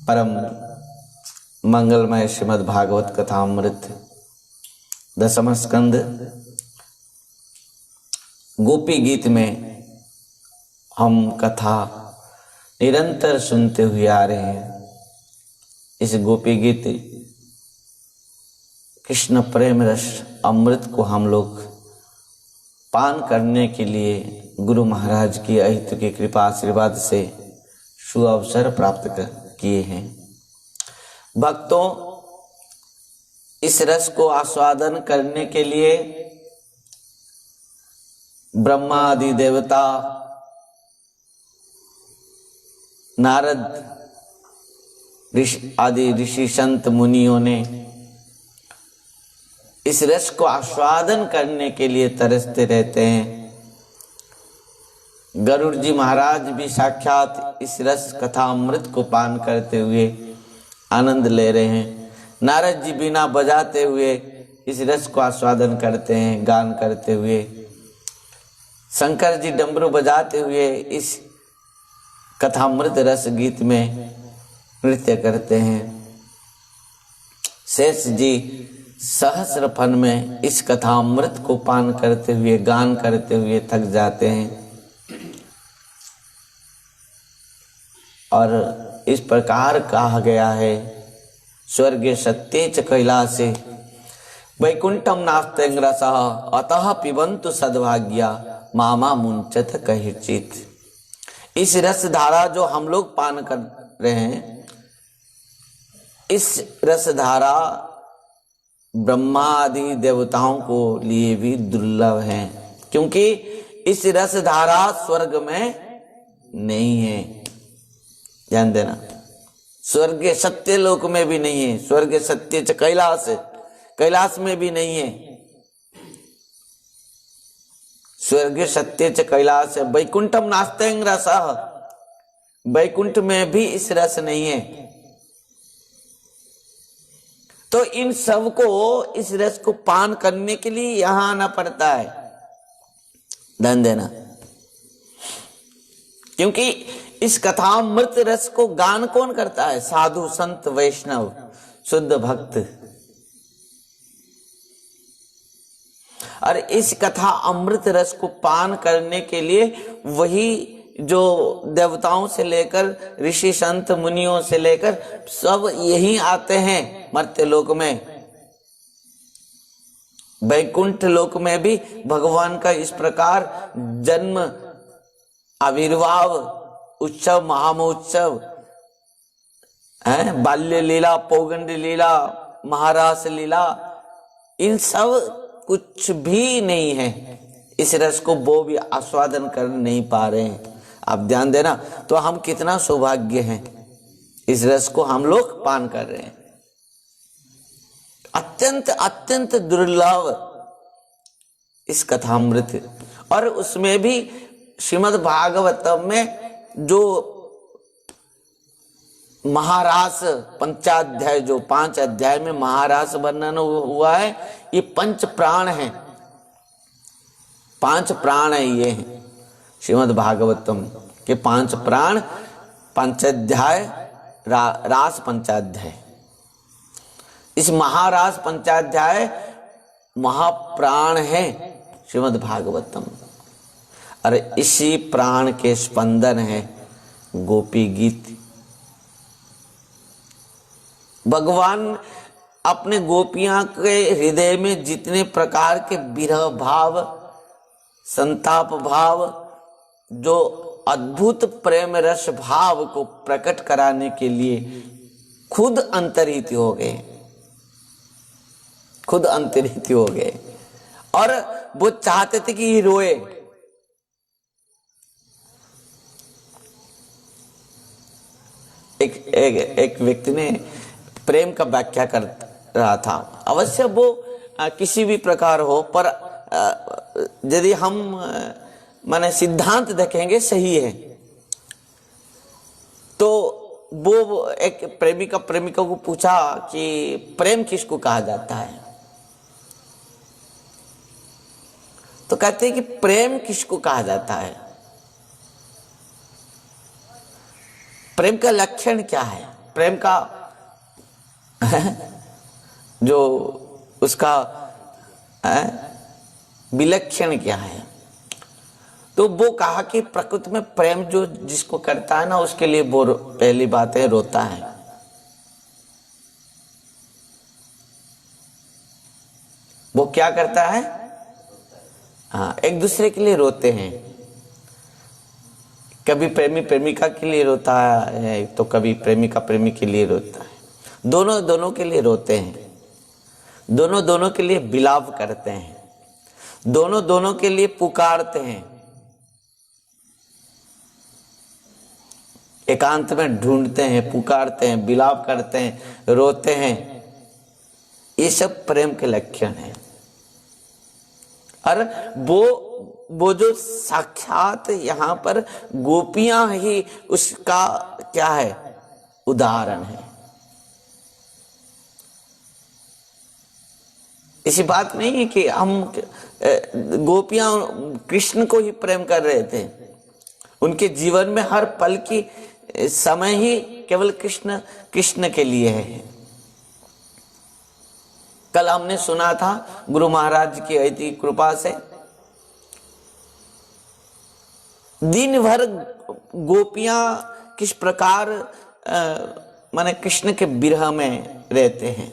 परम मंगलमय श्रीमद् भागवत कथामृत दसम स्कंद गोपी गीत में हम कथा निरंतर सुनते हुए आ रहे हैं। इस गोपी गीत कृष्ण प्रेम रस अमृत को हम लोग पान करने के लिए गुरु महाराज की अहित की कृपा आशीर्वाद से सुअवसर प्राप्त किए हैं। भक्तों, इस रस को आस्वादन करने के लिए ब्रह्मा आदि देवता, नारद आदि ऋषि संत मुनियों ने इस रस को आस्वादन करने के लिए तरसते रहते हैं। गरुड़ जी महाराज भी साक्षात इस रस कथा अमृत को पान करते हुए आनंद ले रहे हैं। नारद जी बीना बजाते हुए इस रस को आस्वादन करते हैं, गान करते हुए। शंकर जी डमरू बजाते हुए इस कथामृत रस गीत में नृत्य करते हैं। शेष जी सहस्र फन में इस कथामृत को पान करते हुए, गान करते हुए थक जाते हैं। और इस प्रकार कहा गया है, स्वर्गे सत्ये च कैलासे वैकुंठम नास्त्यं रसः अतः पिबन्तु सद्भाग्या मामा मुंचत कैर्चित्। इस रस धारा जो हम लोग पान कर रहे हैं, इस रस धारा ब्रह्मा आदि देवताओं को लिए भी दुर्लभ है, क्योंकि इस रस धारा स्वर्ग में नहीं है। ध्यान देना, स्वर्ग सत्य लोक में भी नहीं है। स्वर्ग सत्य च कैलाश, कैलाश में भी नहीं है। स्वर्ग सत्य च कैलाश, वैकुंठम नास्त्यं रसः, वैकुंठ में भी इस रस नहीं है। तो इन सब को, इस रस को पान करने के लिए यहां आना पड़ता है। ध्यान देना, क्योंकि इस कथामृत रस को गान कौन करता है? साधु संत वैष्णव शुद्ध भक्त। और इस कथा अमृत रस को पान करने के लिए वही जो देवताओं से लेकर ऋषि संत मुनियों से लेकर सब यही आते हैं मर्त्य लोक में। वैकुंठ लोक में भी भगवान का इस प्रकार जन्म, आविर्भाव, उत्सव, महामहोत्सव है, बाल्य लीला, पौगंड लीला, महारास लीला, इन सब कुछ भी नहीं है। इस रस को वो भी आस्वादन कर नहीं पा रहे हैं। आप ध्यान देना, तो हम कितना सौभाग्य हैं, इस रस को हम लोग पान कर रहे हैं। अत्यंत अत्यंत दुर्लभ इस कथामृत। और उसमें भी श्रीमद् भागवतम में जो महारास पंचाध्याय, जो 5 अध्याय में महारास वर्णन हुआ है, ये 5 प्राण हैं। 5 प्राण है ये हैं श्रीमद् भागवतम के 5 प्राण। पंचाध्याय रास पंचाध्याय, इस महारास पंचाध्याय महाप्राण है श्रीमद् भागवतम। और इसी प्राण के स्पंदन है गोपी गीत। भगवान अपने गोपियां के हृदय में जितने प्रकार के विरह भाव, संताप भाव, जो अद्भुत प्रेम रस भाव को प्रकट कराने के लिए खुद अंतर्हित हो गए, खुद अंतर्हित हो गए। और वो चाहते थे कि ये रोए। एक व्यक्ति ने प्रेम का व्याख्या कर रहा था। अवश्य वो किसी भी प्रकार हो, पर यदि हम माने सिद्धांत देखेंगे सही है, तो वो एक प्रेमिका प्रेमिका को पूछा कि प्रेम किसको कहा जाता है? तो कहते हैं कि प्रेम किसको कहा जाता है? प्रेम का लक्षण क्या है, प्रेम का जो उसका विलक्षण क्या है? तो वो कहा कि प्रकृति में प्रेम जो जिसको करता है ना, उसके लिए वो पहली बात है रोता है। वो क्या करता है? हाँ, एक दूसरे के लिए रोते हैं। कभी प्रेमी प्रेमिका के लिए रोता है, तो कभी प्रेमिका प्रेमी के लिए रोता है। दोनों दोनों के लिए रोते हैं, दोनों दोनों के लिए विलाप करते हैं, दोनों दोनों के लिए पुकारते हैं, एकांत में ढूंढते हैं, पुकारते हैं, विलाप करते हैं, रोते हैं। ये सब प्रेम के लक्षण हैं। और वो जो साक्षात यहाँ पर गोपियां ही उसका क्या है, उदाहरण है। ऐसी बात नहीं है कि हम गोपियां कृष्ण को ही प्रेम कर रहे थे। उनके जीवन में हर पल की समय ही केवल कृष्ण कृष्ण के लिए है। कल हमने सुना था गुरु महाराज की ऐसी कृपा से दिन भर गोपियां किस प्रकार माने कृष्ण के विरह में रहते हैं।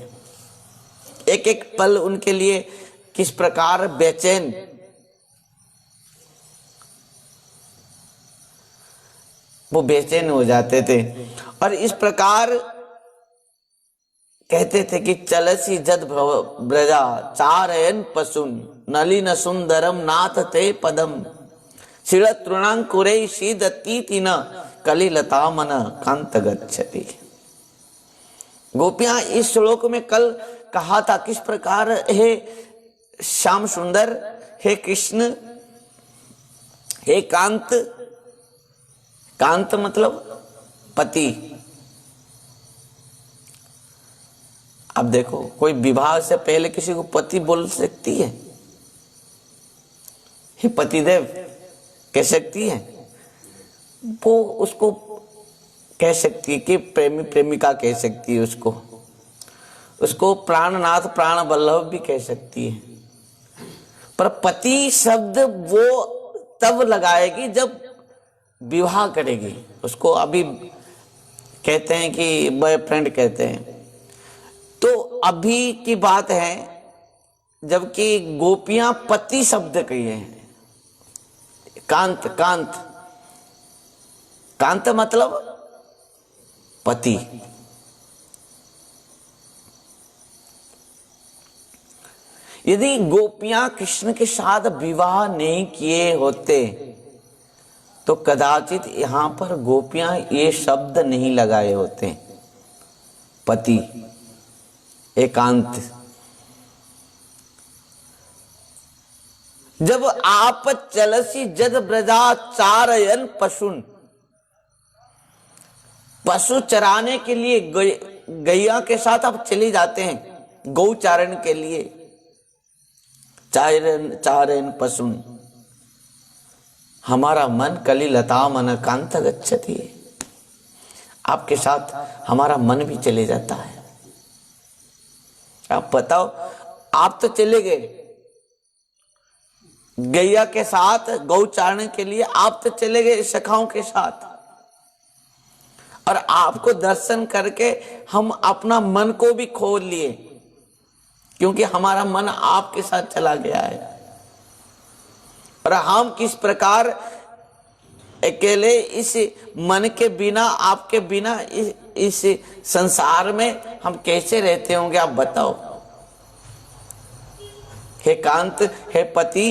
एक एक पल उनके लिए किस प्रकार बेचैन, वो बेचैन हो जाते थे। और इस प्रकार कहते थे कि चलसी जद ब्रजा चारयन पशुन नलिन सुंदरम नाथ ते पदम शिर तृणांकुरे शीदती न कलिलता मन कांत गच्छति। गोपियां इस श्लोक में कल कहा था किस प्रकार हे श्याम सुंदर, हे कृष्ण, हे कांत। कांत मतलब पति। अब देखो, कोई विवाह से पहले किसी को पति बोल सकती है? हे पतिदेव कह सकती है? वो उसको कह सकती है कि प्रेमी प्रेमिका कह सकती है उसको प्राणनाथ प्राण वल्लभ भी कह सकती है। पर पति शब्द वो तब लगाएगी जब विवाह करेगी। उसको अभी कहते हैं कि बॉयफ्रेंड कहते हैं। तो अभी की बात है जबकि गोपियां पति शब्द कही हैं। कांत, कांत, कांत मतलब पति। यदि गोपियां कृष्ण के साथ विवाह नहीं किए होते तो कदाचित यहां पर गोपियां ये शब्द नहीं लगाए होते, पति, एकांत। जब आप चलसी जद ब्रजा चारयन पशुन, पशु चराने के लिए गैया के साथ आप चले जाते हैं गौ चारण के लिए। चारयन पशुन, हमारा मन कलिलता मन कांत गच्छति। आपके साथ हमारा मन भी चले जाता है। आप बताओ, आप तो चले गए गैया के साथ गौ चारण के लिए, आप तो चले गए सखाओं के साथ, और आपको दर्शन करके हम अपना मन को भी खो लिए, क्योंकि हमारा मन आपके साथ चला गया है। और हम किस प्रकार अकेले इस मन के बिना, आपके बिना इस संसार में हम कैसे रहते होंगे, आप बताओ। हे कांत, हे पति,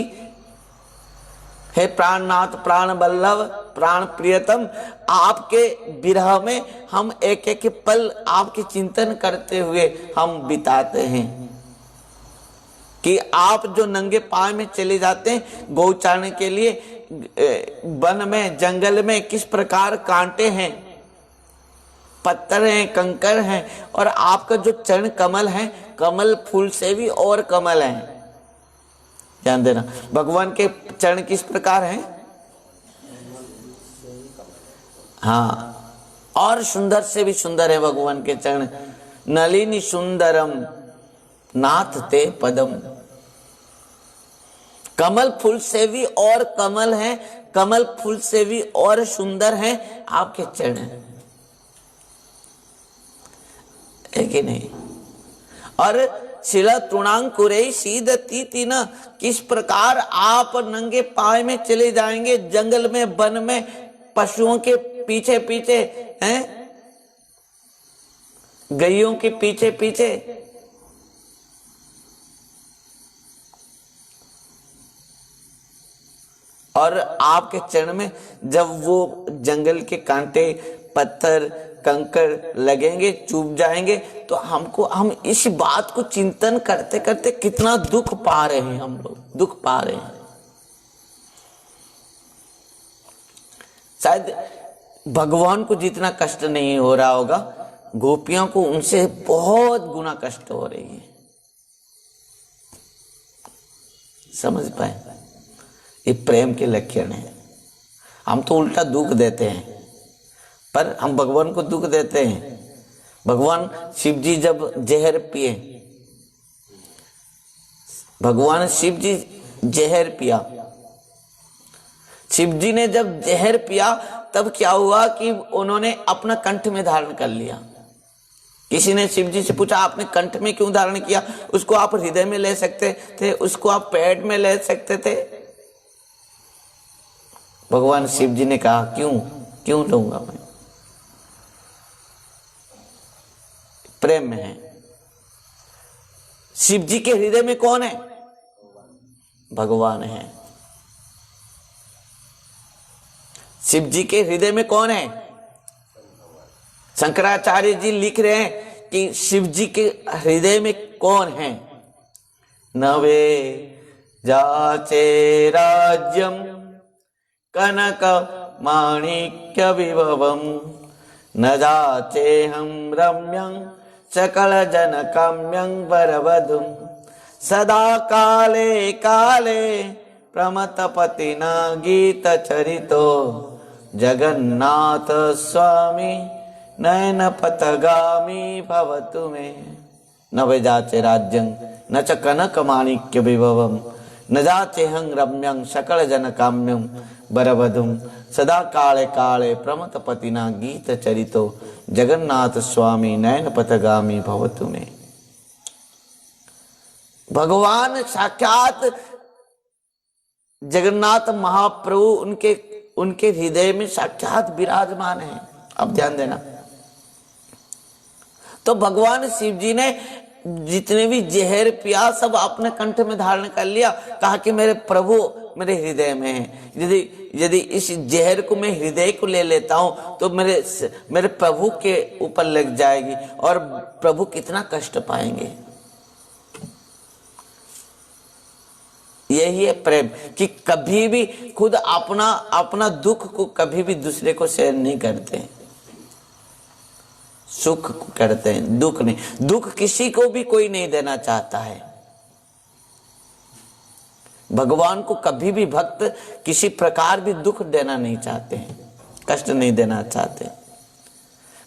हे प्राणनाथ प्राण वल्लभ प्राण प्रियतम, आपके विरह में हम एक एक पल आपके चिंतन करते हुए हम बिताते हैं। कि आप जो नंगे पांव में चले जाते हैं गौ चारण के लिए, वन में जंगल में किस प्रकार कांटे हैं, पत्थर हैं, कंकर हैं, और आपका जो चरण कमल है, कमल फूल से भी और कमल हैं। ध्यान देना, भगवान के चरण किस प्रकार हैं? हाँ, और सुंदर से भी सुंदर है भगवान के चरण। नलिनी सुंदरम नाथ ते पदम, कमल फूल से भी और कमल है, कमल फूल से भी और सुंदर है आपके चरण, है कि नहीं। और शिला तृणांकुरे सीदती तीना, किस प्रकार आप नंगे पाए में चले जाएंगे जंगल में, वन में, पशुओं के पीछे पीछे हैं, गैयों के पीछे पीछे। और आपके चरण में जब वो जंगल के कांटे, पत्थर, कंकड़ लगेंगे, चुभ जाएंगे, तो हम इस बात को चिंतन करते करते कितना दुख पा रहे हैं, हम लोग दुख पा रहे हैं। शायद भगवान को जितना कष्ट नहीं हो रहा होगा, गोपियों को उनसे बहुत गुना कष्ट हो रही है। समझ पाए, ये प्रेम के लक्षण है। हम तो उल्टा दुख देते हैं, पर हम भगवान को दुख देते हैं। भगवान शिव जी जब जहर पिए, भगवान शिव जी जहर पिया, शिव जी ने जब जहर पिया तब क्या हुआ कि उन्होंने अपना कंठ में धारण कर लिया। किसी ने शिव जी से पूछा आपने कंठ में क्यों धारण किया? उसको आप हृदय में ले सकते थे, उसको आप पेट में ले सकते थे। भगवान शिव जी ने कहा क्यों लूंगा मैं? प्रेम में है। शिव जी के हृदय में कौन है? भगवान है। शिव जी के हृदय में कौन है? शंकराचार्य जी लिख रहे हैं कि शिव जी के हृदय में कौन है? नवे जाचे राज्यम कनक माणिक्य विभवम, न जाचे हम रम्यं सकल जन काम्यं वरवधुम, सदा काले काले प्रमतपतिना गीत चरितो, जगन्नाथ स्वामी नयन पथगामी भवतु मे। न वैजाचे राज्यं न च कनक माणिक्य विभवम, न जाचे हं रम्यं सकल जन काम्यं वरवधुम, सदा काले काले प्रमतपतिना गीत चरितो, जगन्नाथ स्वामी नयन पथगामी भवतु मे। भगवान साक्षात जगन्नाथ महाप्रभु उनके हृदय में साक्षात विराजमान है। अब ध्यान देना। तो भगवान शिव जी ने जितने भी जहर पिया सब अपने कंठ में धारण कर लिया। कहा कि मेरे प्रभु मेरे हृदय में है। यदि इस जहर को मैं हृदय को ले लेता हूं तो मेरे प्रभु के ऊपर लग जाएगी और प्रभु कितना कष्ट पाएंगे। यही है प्रेम, कि कभी भी खुद अपना दुख को कभी भी दूसरे को शेयर नहीं करते, सुख करते हैं, दुख नहीं। दुख किसी को भी कोई नहीं देना चाहता है। भगवान को कभी भी भक्त किसी प्रकार भी दुख देना नहीं चाहते हैं, कष्ट नहीं देना चाहते।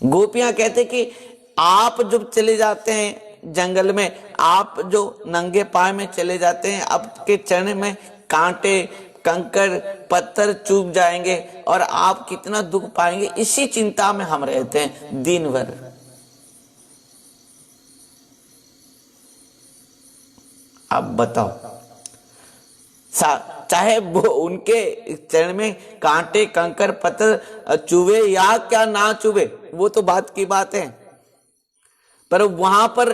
गोपियां कहते कि आप जब चले जाते हैं जंगल में, आप जो नंगे पाए में चले जाते हैं, आपके चरण में कांटे, कंकड़, पत्थर चुभ जाएंगे और आप कितना दुख पाएंगे, इसी चिंता में हम रहते हैं दिन भर। आप बताओ, चाहे वो उनके चरण में कांटे, कंकड़, पत्थर चुभे या क्या ना चुभे, वो तो बात की बात है, पर वहां पर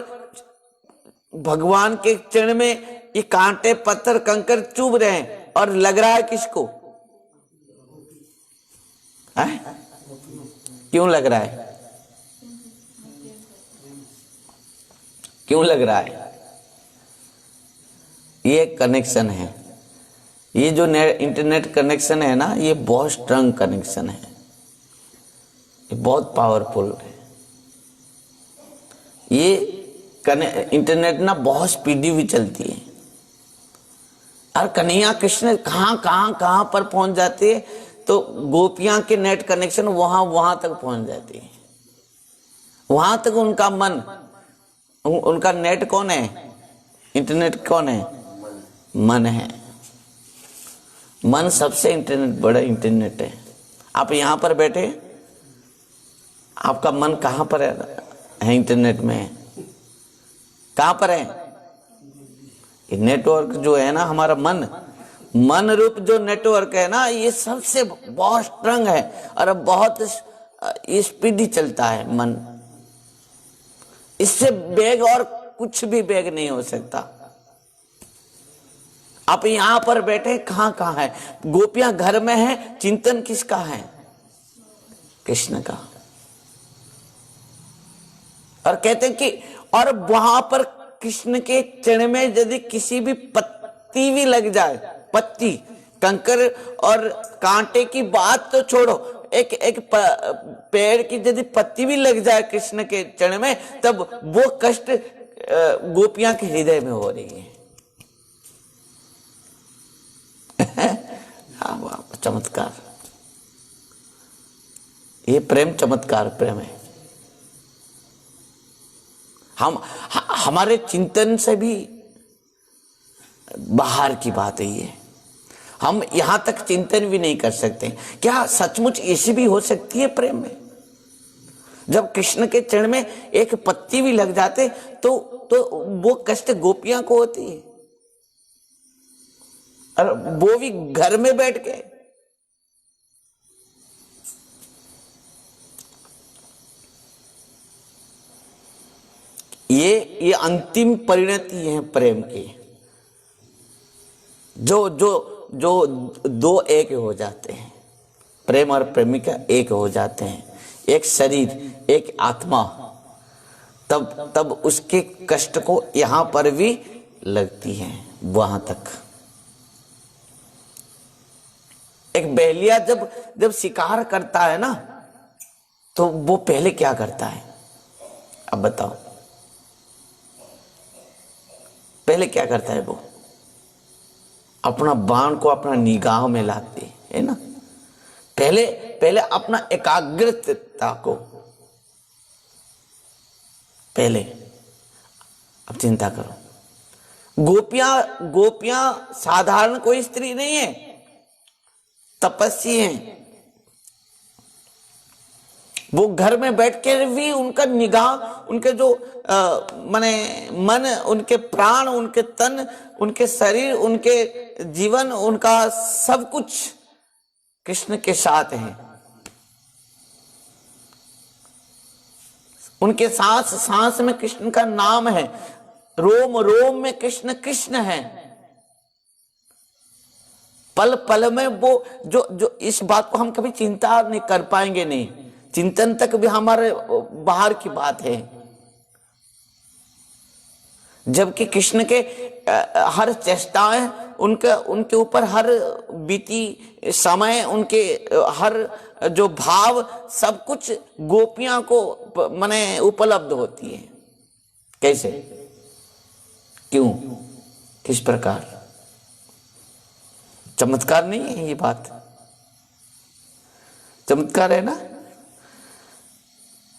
भगवान के चरण में ये कांटे, पत्थर, कंकड़ चुभ रहे हैं और लग रहा है किसको? क्यों लग रहा है? क्यों लग रहा है? ये कनेक्शन है। ये जो इंटरनेट कनेक्शन है ना, ये बहुत स्ट्रांग कनेक्शन है, ये बहुत पावरफुल है। ये इंटरनेट ना बहुत स्पीडी भी चलती है और कन्हैया कृष्ण कहां पर पहुंच जाते हैं। तो गोपियां के नेट कनेक्शन वहां तक पहुंच जाती है, वहां तक उनका मन, उनका नेट कौन है, इंटरनेट कौन है, मन है। मन सबसे इंटरनेट, बड़ा इंटरनेट है। आप यहां पर बैठे, आपका मन कहां पर है इंटरनेट में, कहां पर है? ये नेटवर्क जो है ना, हमारा मन रूप जो नेटवर्क है ना, ये सबसे बहुत स्ट्रांग है और बहुत स्पीडी चलता है मन। इससे बेग और कुछ भी बेग नहीं हो सकता। आप यहां पर बैठे, कहां है? गोपियां घर में है, चिंतन किसका है? कृष्ण का। और कहते हैं कि और वहां पर कृष्ण के चरण में यदि किसी भी पत्ती भी लग जाए, पत्ती, कंकर और कांटे की बात तो छोड़ो, एक पेड़ की यदि पत्ती भी लग जाए कृष्ण के चरण में, तब वो कष्ट गोपियां के हृदय में हो रही है। हाँ, वाह, चमत्कार। ये प्रेम चमत्कार प्रेम है। हमारे चिंतन से भी बाहर की बात है ये। हम यहां तक चिंतन भी नहीं कर सकते। क्या सचमुच ऐसी भी हो सकती है प्रेम में? जब कृष्ण के चरण में एक पत्ती भी लग जाते तो वो कष्ट गोपियां को होती है, और वो भी घर में बैठ के। ये अंतिम परिणति है प्रेम की, जो दो एक हो जाते हैं, प्रेम और प्रेमिका एक हो जाते हैं, एक शरीर एक आत्मा, तब उसके कष्ट को यहां पर भी लगती है वहां तक। एक बहेलिया जब शिकार करता है ना, तो वो पहले क्या करता है? अब बताओ, पहले क्या करता है वो? अपना बाण को अपना निगाह में लाते है ना। पहले अपना एकाग्रता को पहले। अब चिंता करो, गोपियां साधारण कोई स्त्री नहीं है, तपस्वी हैं। वो घर में बैठ कर भी उनका निगाह, उनके जो माने मन, उनके प्राण, उनके तन, उनके शरीर, उनके जीवन, उनका सब कुछ कृष्ण के साथ है। उनके सांस सांस में कृष्ण का नाम है, रोम रोम में कृष्ण कृष्ण है। पल पल में वो जो इस बात को हम कभी चिंता नहीं कर पाएंगे, नहीं, चिंतन तक भी हमारे बाहर की बात है। जबकि कृष्ण के हर चेष्टाएं, उनके ऊपर हर बीती समय, उनके हर जो भाव, सब कुछ गोपियां को माने उपलब्ध होती है। कैसे, क्यों, किस प्रकार? चमत्कार नहीं है ये बात? चमत्कार है ना।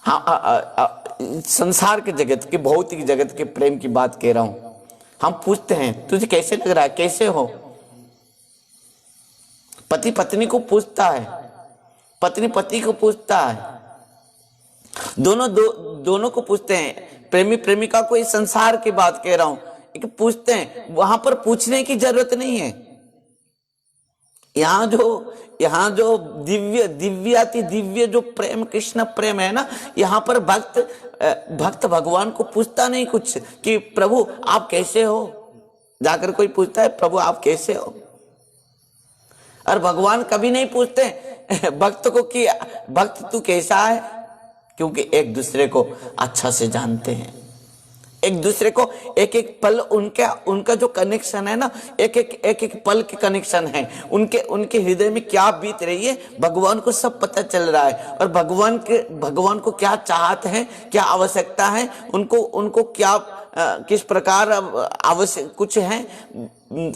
हाँ, संसार के जगत के, भौतिक जगत के प्रेम की बात कह रहा हूं। हम पूछते हैं तुझे कैसे लग रहा है, कैसे हो? पति पत्नी को पूछता है, पत्नी पति को पूछता है, दोनों को पूछते हैं। प्रेमी प्रेमिका को इस संसार की बात कह रहा हूं, एक पूछते हैं। वहां पर पूछने की जरूरत नहीं है। यहाँ जो दिव्य जो प्रेम, कृष्ण प्रेम है ना, यहाँ पर भक्त भगवान को पूछता नहीं कुछ कि प्रभु आप कैसे हो। जाकर कोई पूछता है प्रभु आप कैसे हो, और भगवान कभी नहीं पूछते भक्त को कि भक्त तू कैसा है, क्योंकि एक दूसरे को अच्छा से जानते हैं। एक दूसरे को एक एक पल उनका जो कनेक्शन है ना, एक एक पल के कनेक्शन है। उनके हृदय में क्या बीत रही है भगवान को सब पता चल रहा है। और भगवान को क्या चाहत है, क्या आवश्यकता है, उनको क्या किस प्रकार आवश्यक कुछ है,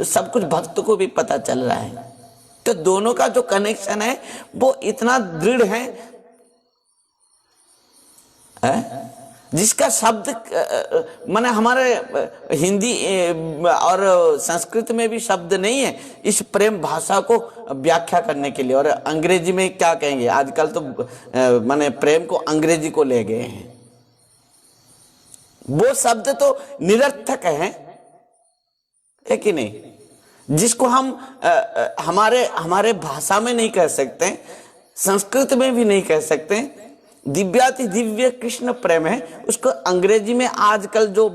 सब कुछ भक्त को भी पता चल रहा है। तो दोनों का जो कनेक्शन है वो इतना दृढ़ है, जिसका शब्द माने हमारे हिंदी और संस्कृत में भी शब्द नहीं है इस प्रेम भाषा को व्याख्या करने के लिए। और अंग्रेजी में क्या कहेंगे, आजकल तो माने प्रेम को अंग्रेजी को ले गए हैं। वो शब्द तो निरर्थक है कि नहीं, जिसको हम हमारे भाषा में नहीं कह सकते, संस्कृत में भी नहीं कह सकते। दिव्याति दिव्य कृष्ण प्रेम है, उसको अंग्रेजी में आजकल जो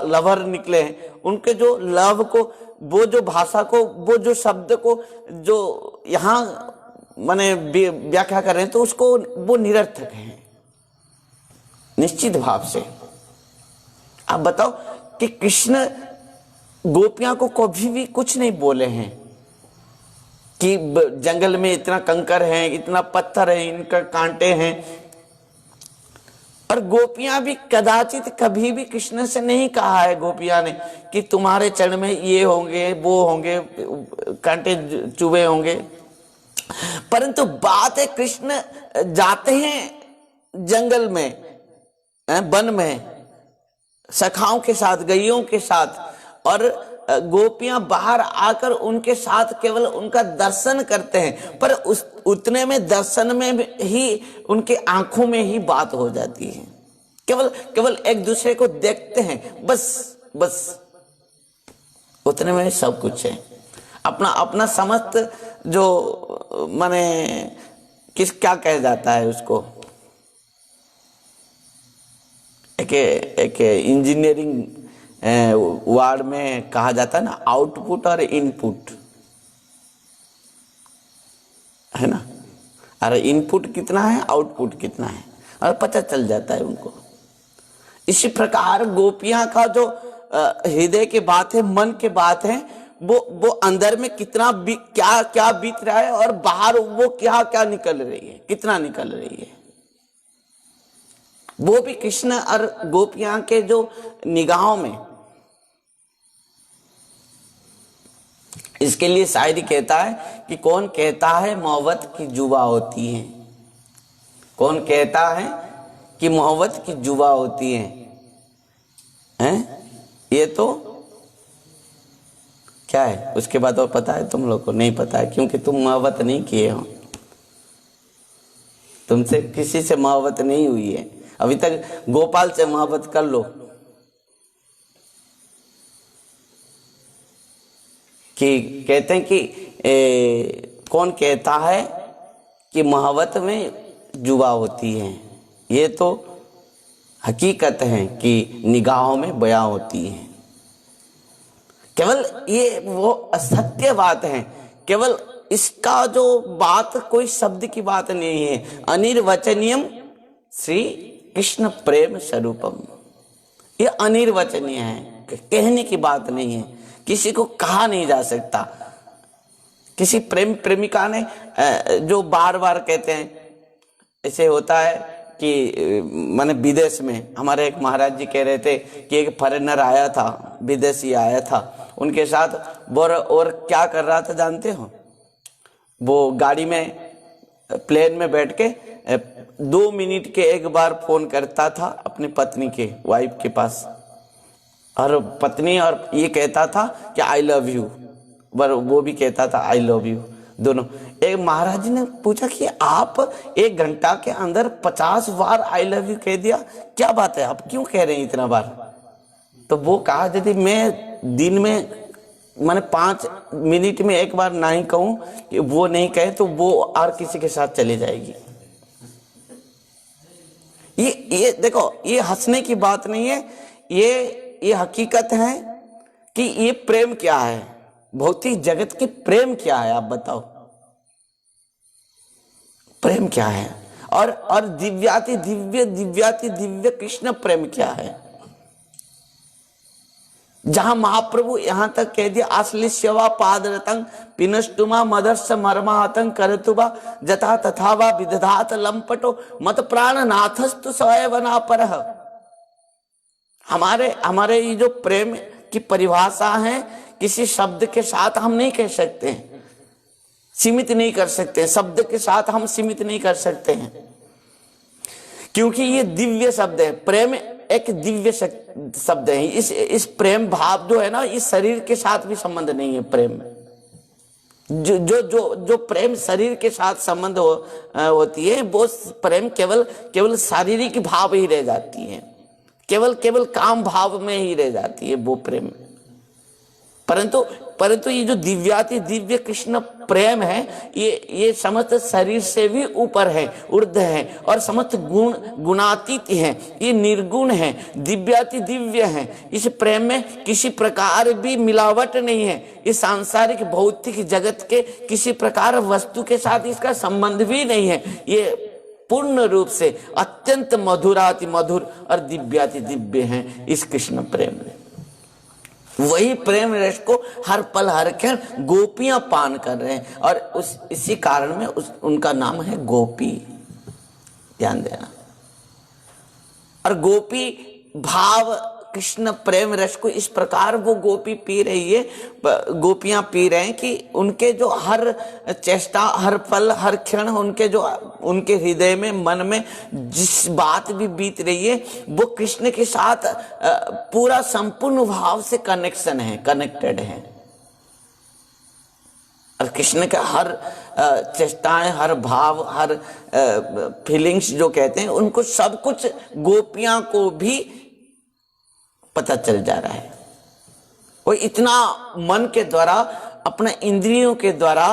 लवर निकले हैं उनके जो लव को, वो जो भाषा को, वो जो शब्द को जो यहाँ माने व्याख्या कर रहे हैं, तो उसको वो निरर्थक है निश्चित भाव से। आप बताओ कि कृष्ण गोपियां को कभी भी कुछ नहीं बोले हैं कि जंगल में इतना कंकर है, इतना पत्थर है, इनका कांटे हैं। और गोपियां भी कदाचित कभी भी कृष्ण से नहीं कहा है गोपियां ने कि तुम्हारे चरण में ये होंगे, वो होंगे, कांटे चुभे होंगे। परंतु बात है कृष्ण जाते हैं जंगल में, वन में, सखाओं के साथ, गैयों के साथ, और गोपियां बाहर आकर उनके साथ केवल उनका दर्शन करते हैं। पर उतने में दर्शन में ही उनके आंखों में ही बात हो जाती है। केवल एक दूसरे को देखते हैं, बस उतने में सब कुछ है। अपना समस्त जो माने क्या कह जाता है उसको, एक इंजीनियरिंग वर्ड में कहा जाता है ना, आउटपुट और इनपुट, है ना। अरे इनपुट कितना है, आउटपुट कितना है, और पता चल जाता है उनको। इसी प्रकार गोपियां का जो हृदय की बात है, मन की बात है, वो अंदर में कितना क्या बीत रहा है और बाहर वो क्या निकल रही है, कितना निकल रही है, वो भी कृष्ण और गोपियां के जो निगाहों में। इसके लिए शायरी कहता है कि कौन कहता है मोहब्बत की जुबा होती है, कौन कहता है कि मोहब्बत की जुबा होती है, हैं? ये तो क्या है, उसके बाद और पता है तुम लोग को? नहीं पता है, क्योंकि तुम मोहब्बत नहीं किए हो, तुमसे किसी से मोहब्बत नहीं हुई है अभी तक। गोपाल से मोहब्बत कर लो कि कहते हैं कि कौन कहता है कि मोहब्बत में जुबा होती है। ये तो हकीकत है कि निगाहों में बयां होती है। केवल ये वो असत्य बात है, केवल इसका जो बात कोई शब्द की बात नहीं है। अनिर्वचनीयम श्री कृष्ण प्रेम स्वरूपम, ये अनिर्वचनीय है, कहने की बात नहीं है, किसी को कहा नहीं जा सकता। किसी प्रेमिका ने जो बार बार कहते हैं, ऐसे होता है कि माने विदेश में हमारे एक महाराज जी कह रहे थे कि एक फॉरेनर आया था, विदेशी आया था, उनके साथ और क्या कर रहा था जानते हो? वो गाड़ी में, प्लेन में बैठ के 2 मिनट के एक बार फोन करता था अपनी पत्नी के, वाइफ के पास, और पत्नी और ये कहता था कि आई लव यू, वो भी कहता था आई लव यू, दोनों। एक महाराज जी ने पूछा कि आप 1 घंटा के अंदर 50 बार आई लव यू कह दिया, क्या बात है, आप क्यों कह रहे हैं इतना बार? तो वो कहा यदि मैं दिन में मैंने 5 मिनट में एक बार नहीं कहूं कि वो नहीं कहे तो वो और किसी के साथ चली जाएगी। ये देखो, ये हंसने की बात नहीं है, ये हकीकत है कि ये प्रेम क्या है, भौतिक जगत की प्रेम क्या है, आप बताओ प्रेम क्या है? और दिव्याति दिव्य कृष्ण प्रेम क्या है? जहां महाप्रभु यहां तक कह दिया, आश्लिष्यवा पादरतं पिनष्टुमा मदर्श मर्माहतं करतुवा जथा तथा वा विदधात लंपटो मत प्राणनाथस्तु सवयवना परः। हमारे ये जो प्रेम की परिभाषा है, किसी शब्द के साथ हम नहीं कह सकते हैं। सीमित नहीं कर सकते, शब्द के साथ हम सीमित नहीं कर सकते हैं, क्योंकि ये दिव्य शब्द है। प्रेम एक दिव्य शब्द है। इस प्रेम भाव जो है ना, इस शरीर के साथ भी संबंध नहीं है। प्रेम में जो प्रेम शरीर के साथ संबंध होती है, वो प्रेम केवल शारीरिक भाव ही रह जाती है, केवल काम भाव में ही रह जाती है वो प्रेम। परंतु ये जो दिव्याति दिव्य कृष्ण प्रेम है, ये समस्त शरीर से भी ऊपर है, ऊर्ध्व है, और समस्त गुणातीत है, ये निर्गुण है, दिव्याति दिव्य है। इस प्रेम में किसी प्रकार भी मिलावट नहीं है। इस सांसारिक भौतिक जगत के किसी प्रकार वस्तु के साथ इसका संबंध भी नहीं है। ये पूर्ण रूप से अत्यंत मधुराति मधुर और दिव्याति दिव्य है इस कृष्ण प्रेम में। वही प्रेम रस को हर पल हर क्षण गोपियां पान कर रहे हैं, और इसी कारण में उनका नाम है गोपी। ध्यान देना। और गोपी भाव कृष्ण प्रेम रस को इस प्रकार वो गोपी पी रही है, गोपियां पी रहे हैं कि उनके जो हर चेष्टा, हर पल हर क्षण, उनके हृदय में, मन में जिस बात भी बीत रही है, वो कृष्ण के साथ पूरा संपूर्ण भाव से कनेक्टेड है। और कृष्ण के हर चेष्टाएं, हर भाव, हर फीलिंग्स जो कहते हैं, उनको सब कुछ गोपियां को भी पता चल जा रहा है। वो इतना मन के द्वारा, अपने इंद्रियों के द्वारा,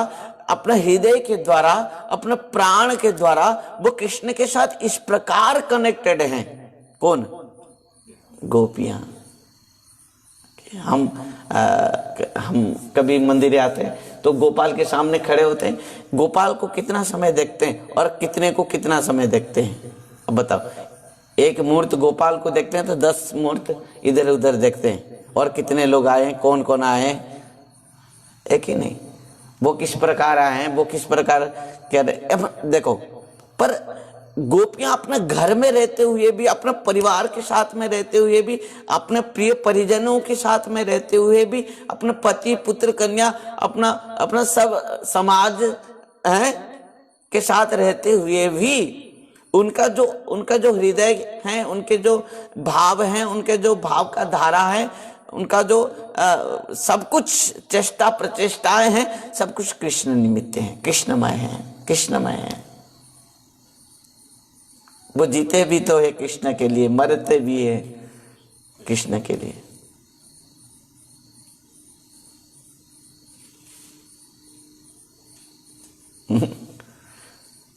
अपने हृदय के द्वारा, अपने प्राण के द्वारा वो कृष्ण के साथ इस प्रकार कनेक्टेड हैं। कौन? गोपियां। हम कभी मंदिर आते हैं तो गोपाल के सामने खड़े होते हैं। गोपाल को कितना समय देखते हैं और कितने को कितना समय देखते हैं? अब बताओ, एक मूर्त गोपाल को देखते हैं तो 10 मूर्त इधर उधर देखते हैं। और कितने लोग आए हैं, कौन कौन आए हैं? एक ही नहीं। वो किस प्रकार आए हैं, वो किस प्रकार क्या देखो। पर गोपियां अपने घर में रहते हुए भी, अपने परिवार के साथ में रहते हुए भी, अपने प्रिय परिजनों के साथ में रहते हुए भी, अपने पति पुत्र कन्या, अपना सब समाज है के साथ रहते हुए भी उनका जो हृदय है, उनके जो भाव हैं, उनके जो भाव का धारा है, उनका जो सब कुछ चेष्टा प्रचेष्टाएं हैं, सब कुछ कृष्ण निमित्त हैं, कृष्णमय है। वो जीते भी तो है कृष्ण के लिए, मरते भी है कृष्ण के लिए।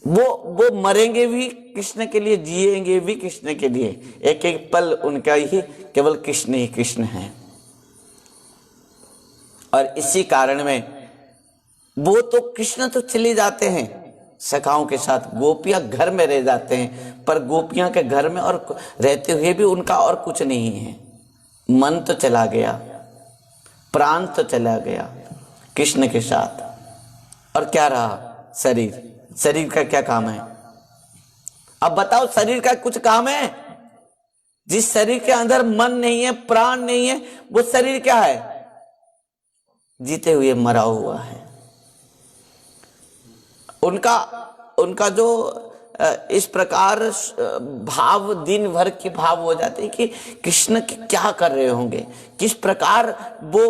वो मरेंगे भी कृष्ण के लिए, जिएंगे भी कृष्ण के लिए। एक एक पल उनका ही केवल कृष्ण ही कृष्ण है। और इसी कारण में वो तो कृष्ण तो चले जाते हैं सखाओं के साथ, गोपियां घर में रह जाते हैं। पर गोपियां के घर में और रहते हुए भी उनका और कुछ नहीं है। मन तो चला गया, प्राण तो चला गया कृष्ण के साथ। और क्या रहा? शरीर का क्या काम है? अब बताओ, शरीर का कुछ काम है? जिस शरीर के अंदर मन नहीं है, प्राण नहीं है, वो शरीर क्या है? जीते हुए मरा हुआ है। उनका जो इस प्रकार भाव दिन भर के भाव हो जाते हैं कि कृष्ण क्या कर रहे होंगे, किस प्रकार वो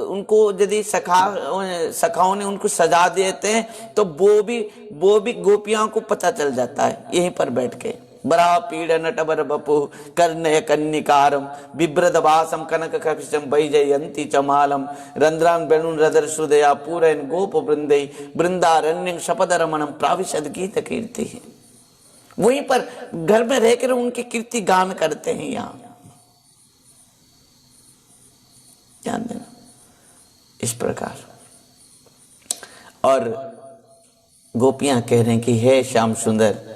उनको यदि सखाओं ने उनको सजा देते हैं तो वो भी गोपियां को पता चल जाता है यहीं पर बैठ के। बरा पीड़ नटबर बपु कर्णय कन्निकारम बिभ्रद वासम कनक कक्षम वैजयंती चमालम रंध्रान बेणुन रदर सुदया पूरन गोप वृंदे वृंदारण्य शपद रमणम प्राविशद गीत कीर्ति है। वहीं पर घर में रहकर उनकी कीर्ति गान करते हैं। यहाँ ध्यान देना इस प्रकार। और गोपियां कह रहे हैं कि हे श्याम सुंदर,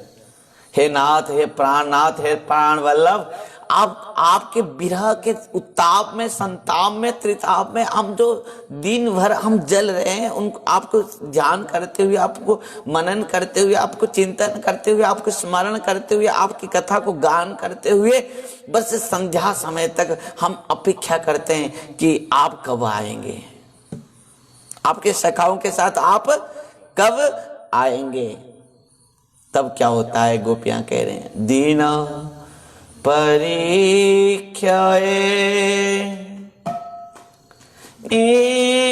हे नाथ, हे प्राणनाथ, हे प्राण वल्लभ, आपके विरह के उत्ताप में, संताप में, त्रिताप में हम जो दिन भर हम जल रहे हैं, उनको आपको ध्यान करते हुए, आपको मनन करते हुए, आपको चिंतन करते हुए, आपको स्मरण करते हुए, आपकी कथा को गान करते हुए, बस संध्या समय तक हम अपेक्षा करते हैं कि आप कब आएंगे, आपके सखाओं के साथ आप कब आएंगे? तब क्या होता है? गोपियां कह रहे हैं, दीना परीक्षाए नीलकुंतले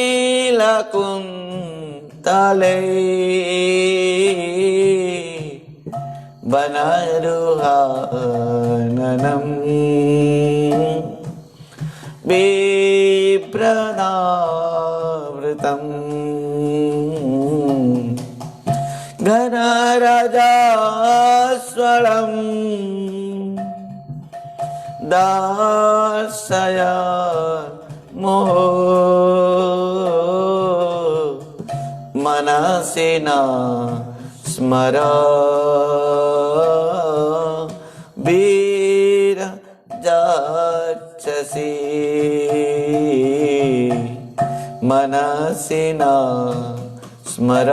वनारोहणम् बिभ्रदावृतम् घनराजास्वरम् दार्शय मोहो मनसि न स्मर वीरजाक्षसि मनसि न स्मर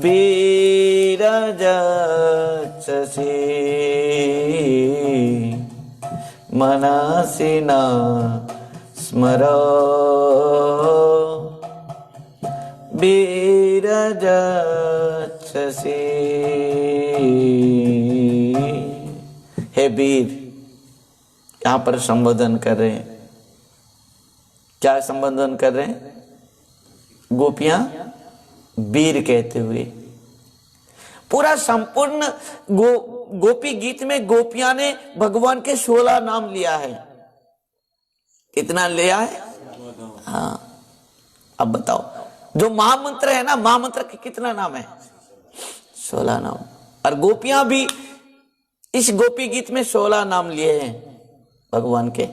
वीरजाक्षसि मनसि न स्मर वीरजाक्षसि। हे वीर, यहां पर संबोधन कर रहे हैं। क्या संबोधन कर रहे हैं? गोपियां वीर कहते हुए। पूरा संपूर्ण गोपी गीत में गोपियां ने भगवान के 16 नाम लिया है। कितना लिया है? हाँ, अब बताओ, जो महामंत्र है ना, महामंत्र के कितना नाम है? 16 नाम। और गोपियां भी इस गोपी गीत में 16 नाम लिए हैं भगवान के।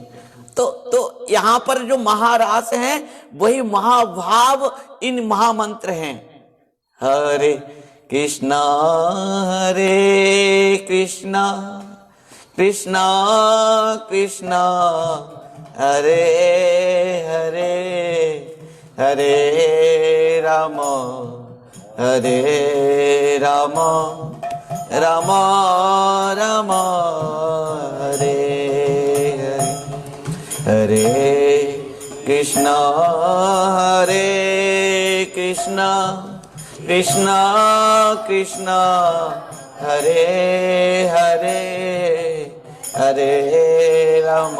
तो यहां पर जो महारास हैं वही महाभाव इन महामंत्र हैं। हरे कृष्णा कृष्णा कृष्णा हरे हरे हरे राम राम राम हरे हरे हरे कृष्णा कृष्णा कृष्णा हरे हरे हरे राम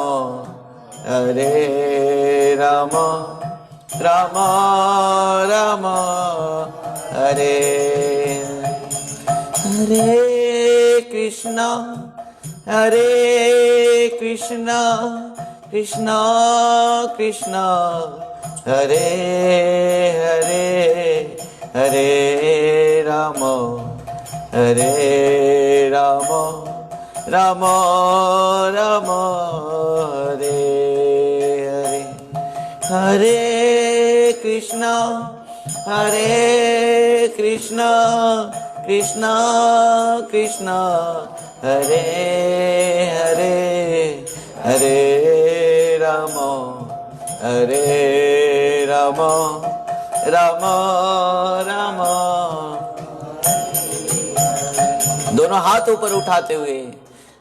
राम राम हरे हरे कृष्णा कृष्णा कृष्णा हरे हरे हरे राम राम राम हरे हरे हरे कृष्णा कृष्णा कृष्णा हरे हरे हरे राम राम राम। दोनों हाथ ऊपर उठाते हुए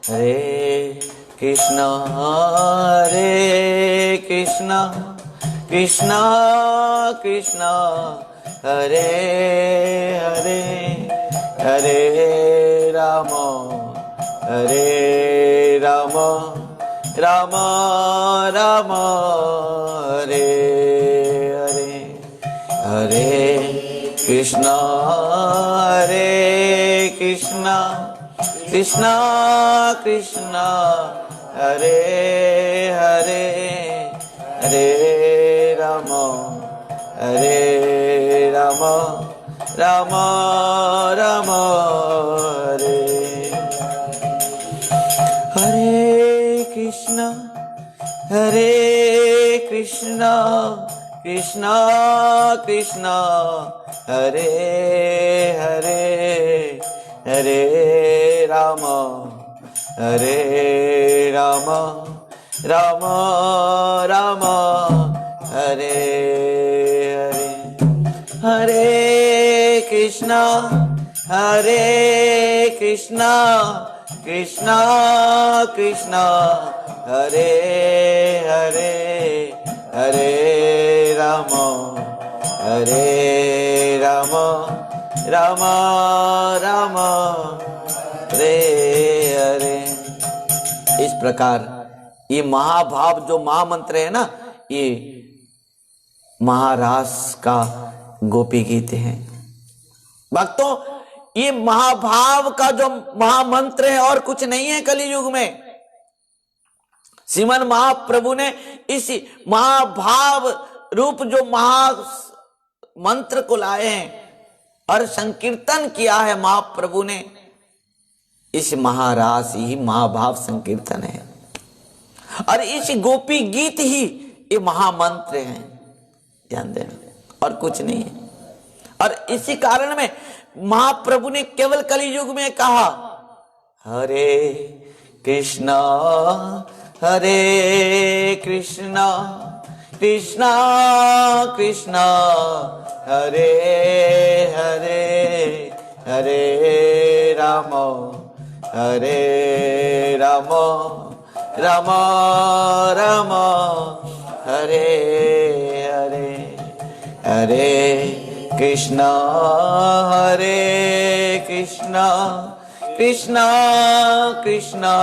हरे कृष्णा कृष्णा कृष्णा हरे हरे हरे राम राम राम हरे हरे हरे कृष्णा कृष्णा कृष्णा हरे हरे हरे राम राम राम हरे हरे कृष्णा कृष्णा कृष्णा हरे हरे हरे राम राम राम हरे हरे हरे कृष्णा कृष्णा कृष्णा हरे हरे हरे राम राम राम हरे हरे। इस प्रकार ये महाभाव जो महामंत्र है ना, ये महारास का गोपी गीत है भक्तों। ये महाभाव का जो महामंत्र है और कुछ नहीं है कलियुग में। श्रीमन महाप्रभु ने इस महाभाव रूप जो महामंत्र को लाए हैं और संकीर्तन किया है महाप्रभु ने, इस महारास ही महाभाव संकीर्तन है और इस गोपी गीत ही ये महामंत्र है, ध्यान देना, और कुछ नहीं है। और इसी कारण में महाप्रभु ने केवल कलियुग में कहा हरे कृष्णा कृष्णा कृष्णा हरे हरे, हरे राम राम राम हरे हरे, हरे कृष्णा कृष्णा कृष्णा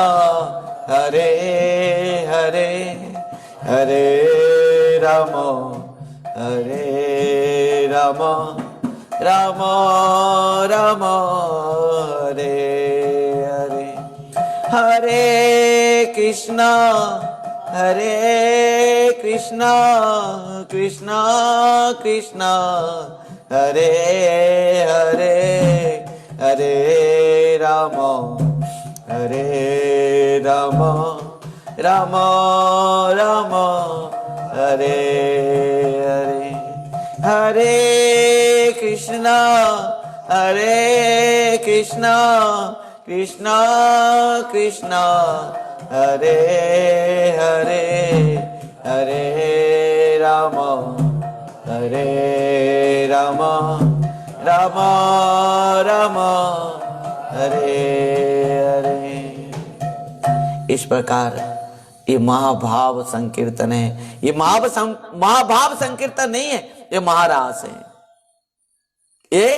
हरे हरे, हरे राम राम राम हरे हरे, हरे कृष्णा कृष्णा कृष्णा हरे हरे, हरे राम राम राम हरे हरे, हरे कृष्णा कृष्णा कृष्णा हरे हरे, हरे राम राम राम हरे हरे। इस प्रकार ये महाभाव संकीर्तन है। ये महाभाव संकीर्तन नहीं है, ये महारास है, ये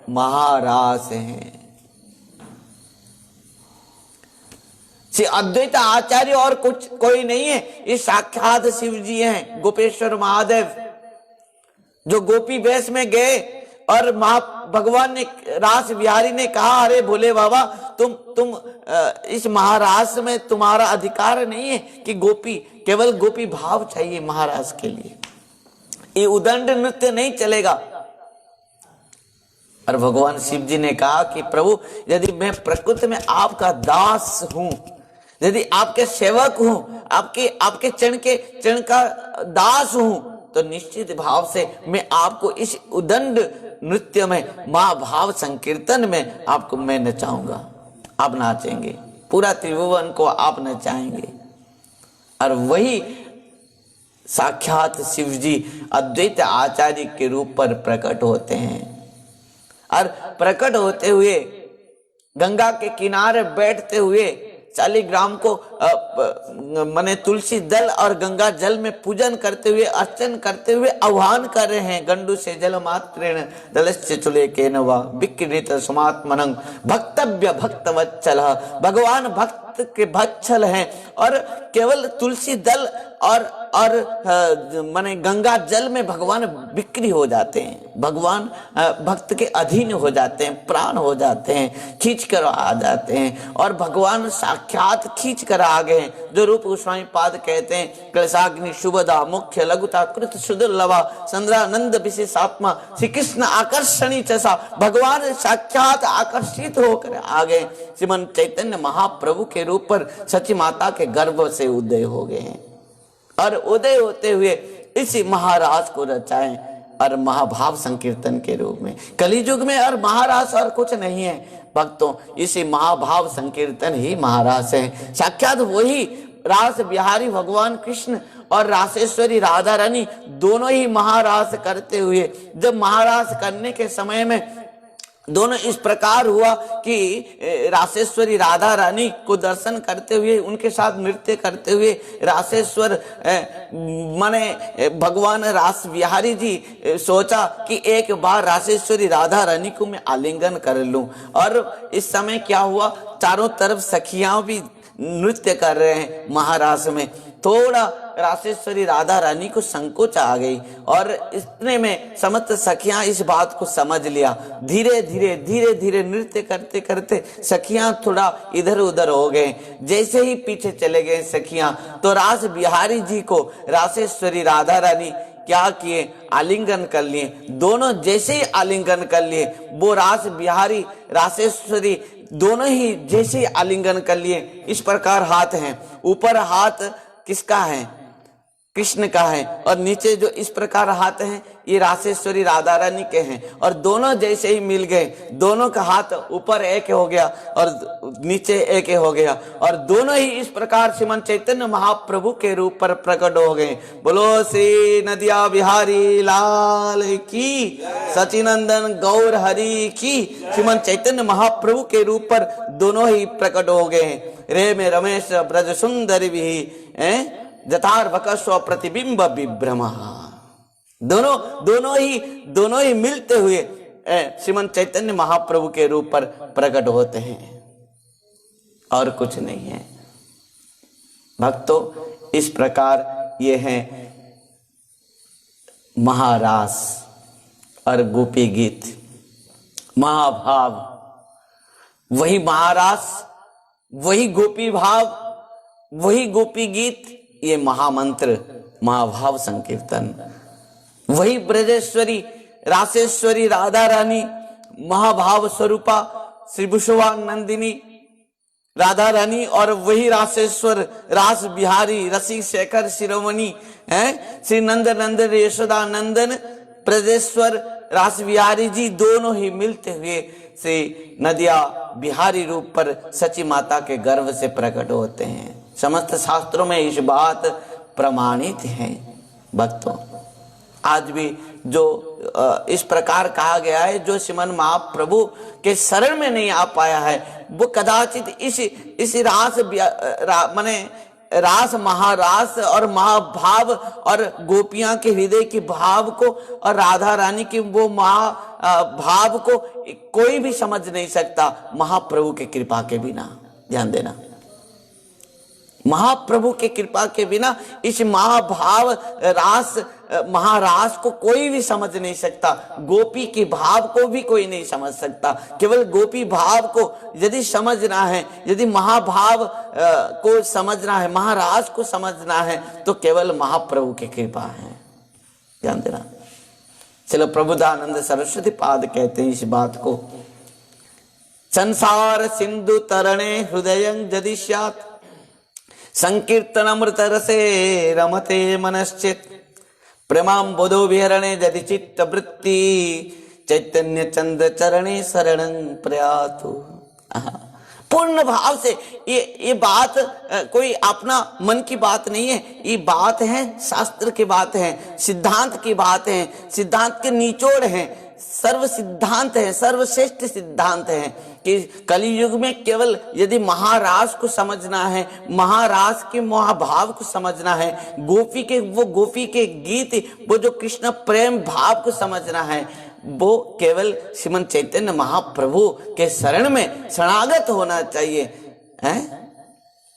महारास है। श्री अद्वैत आचार्य और कुछ कोई नहीं है, ये साक्षात शिव जी हैं, गोपेश्वर महादेव, जो गोपी वेश में गए और भगवान ने, रास बिहारी ने कहा अरे भोले बाबा तुम इस महारास में तुम्हारा अधिकार नहीं है कि गोपी, केवल गोपी भाव चाहिए महारास के लिए, ये उदंड नृत्य नहीं चलेगा। और भगवान शिव जी ने कहा कि प्रभु यदि मैं प्रकृति में आपका दास हूं, यदि आपके सेवक हूं, आपके चरण का दास हूं, तो निश्चित भाव से मैं आपको इस उदंड नृत्य में, महाभाव संकीर्तन में आपको मैं नचाऊंगा, आप नाचेंगे, पूरा त्रिभुवन को आप नचाएंगे। और वही साक्षात शिव जी अद्वैत आचार्य के रूप पर प्रकट होते हैं और प्रकट होते हुए गंगा के किनारे बैठते हुए शालिग्राम को माने तुलसी दल और गंगा जल में पूजन करते हुए, अर्चन करते हुए आह्वान कर रहे हैं। गंडू से जल मात्रेण दलस्य चुले केन वा विक्रीत समात्मनं भक्तव्य भक्तवत्सल। भगवान भक्त के भक्षल हैं और केवल तुलसी दल और माने गंगा जल में भगवान बिक्री हो जाते हैं, भगवान भक्त के अधीन हो जाते हैं, प्राण हो जाते हैं, खींच कर आ जाते हैं और भगवान साक्षात खींच कर आ गए हैं। जो रूप गोस्वामी पाद कहते हैं, कलशाग्नि शुभदा मुख्य लघुता कृत सुदुर्लभा संद्रानंद विशेषात्मा श्री कृष्ण आकर्षणी चसा। भगवान साक्षात आकर्षित होकर आ गए, श्रीमन चैतन्य महाप्रभु के रूप पर सची माता के गर्भ से उदय हो गए हैं और उदय होते हुए इसी महारास को रचाएं और महाभाव संकीर्तन के रूप में कलियुग में। और महारास और कुछ नहीं है भक्तों, इसी महाभाव संकीर्तन ही महारास है। साक्षात वही रास बिहारी भगवान कृष्ण और रासेश्वरी राधा रानी दोनों ही महारास करते हुए, जब महारास करने के समय में दोनों इस प्रकार हुआ कि रासेश्वरी राधा रानी को दर्शन करते हुए, उनके साथ नृत्य करते हुए रासेश्वर माने भगवान रास बिहारी जी सोचा कि एक बार रासेश्वरी राधा रानी को मैं आलिंगन कर लूं। और इस समय क्या हुआ, चारों तरफ सखियां भी नृत्य कर रहे हैं महारास में। थोड़ा रासेश्वरी राधा रानी को संकोच आ गई और इतने में समस्त सखियां इस बात को समझ लिया। धीरे धीरे नृत्य करते करते सखियां थोड़ा इधर उधर हो गए। जैसे ही पीछे चले गए सखियां, तो रास बिहारी जी को रासेश्वरी राधा रानी क्या किए, आलिंगन कर लिए। दोनों जैसे ही आलिंगन कर लिए, वो रास बिहारी रासेश्वरी दोनों ही जैसे ही आलिंगन कर लिए। इस प्रकार हाथ हैं, ऊपर हाथ किसका है, कृष्ण का है, और नीचे जो इस प्रकार हाथ हैं ये रासेश्वरी राधा रानी के हैं। और दोनों जैसे ही मिल गए, दोनों का हाथ ऊपर एक हो गया और नीचे एक हो गया, और दोनों ही इस प्रकार श्रीमन चैतन्य महाप्रभु के रूप पर प्रकट हो गए। बोलो श्री नदिया बिहारी लाल की, सचिनंदन गौर हरि की। श्रीमन चैतन्य महाप्रभु के रूप पर दोनों ही प्रकट हो गए। रे में रमेश ब्रज सुंदर भी जतार्भक स्व प्रतिबिंब विभ्रम। दोनों ही मिलते हुए श्रीमन चैतन्य महाप्रभु के रूप पर प्रकट होते हैं, और कुछ नहीं है। भक्तों, इस प्रकार ये है महारास और गोपी गीत, महाभाव। वही महारास, वही गोपी भाव, वही गोपी गीत, ये महामंत्र महाभाव संकीर्तन। वही ब्रजेश्वरी रासेश्वरी राधा रानी महाभाव स्वरूपा श्री विश्वानंदिनी राधा रानी, और वही रासेश्वर रास बिहारी रसिक शेखर शिरोमणि हैं श्री नंद नंदन यशोदा नंदन ब्रजेश्वर रास बिहारी जी, दोनों ही मिलते हुए श्री नदिया बिहारी रूप पर सची माता के गर्भ से प्रकट होते हैं। समस्त शास्त्रों में इस बात प्रमाणित है। भक्तों, आज भी जो इस प्रकार कहा गया है, जो श्रीमन महाप्रभु के शरण में नहीं आ पाया है, वो कदाचित इस माने रास महारास और महाभाव और गोपियां के हृदय के भाव को और राधा रानी के वो महाभाव को कोई भी समझ नहीं सकता महाप्रभु के कृपा के बिना। ध्यान देना, महाप्रभु के कृपा के बिना इस महाभाव रास महारास को कोई भी समझ नहीं सकता। गोपी के भाव को भी कोई नहीं समझ सकता। केवल गोपी भाव को यदि समझना है, यदि महाभाव को समझना है, महारास को समझना है, तो केवल महाप्रभु की कृपा है। ध्यान देना। चलो, प्रबुद्धानंद सरस्वती पाद कहते हैं इस बात को, संसार सिंधु तरणे हृदयं यदि स्यात् संकीर्तन अमृत रसे रमते मनश्चित प्रेमाम बोधो विहरणे यदि चित्त वृत्ति चैतन्य चंद्र चरणे शरणं प्रयातु। पूर्ण भाव से ये बात कोई अपना मन की बात नहीं है, ये बात है शास्त्र की बात है, सिद्धांत की बात है, सिद्धांत के निचोड़ है, सर्व सिद्धांत है, सर्वश्रेष्ठ सिद्धांत है कि कलियुग में केवल यदि महारास को समझना है, महारास के महाभाव को समझना है, गोपी के गीत, वो जो कृष्ण प्रेम भाव को समझना है, वो केवल श्रीमन चैतन्य महाप्रभु के शरण में शरणागत होना चाहिए है।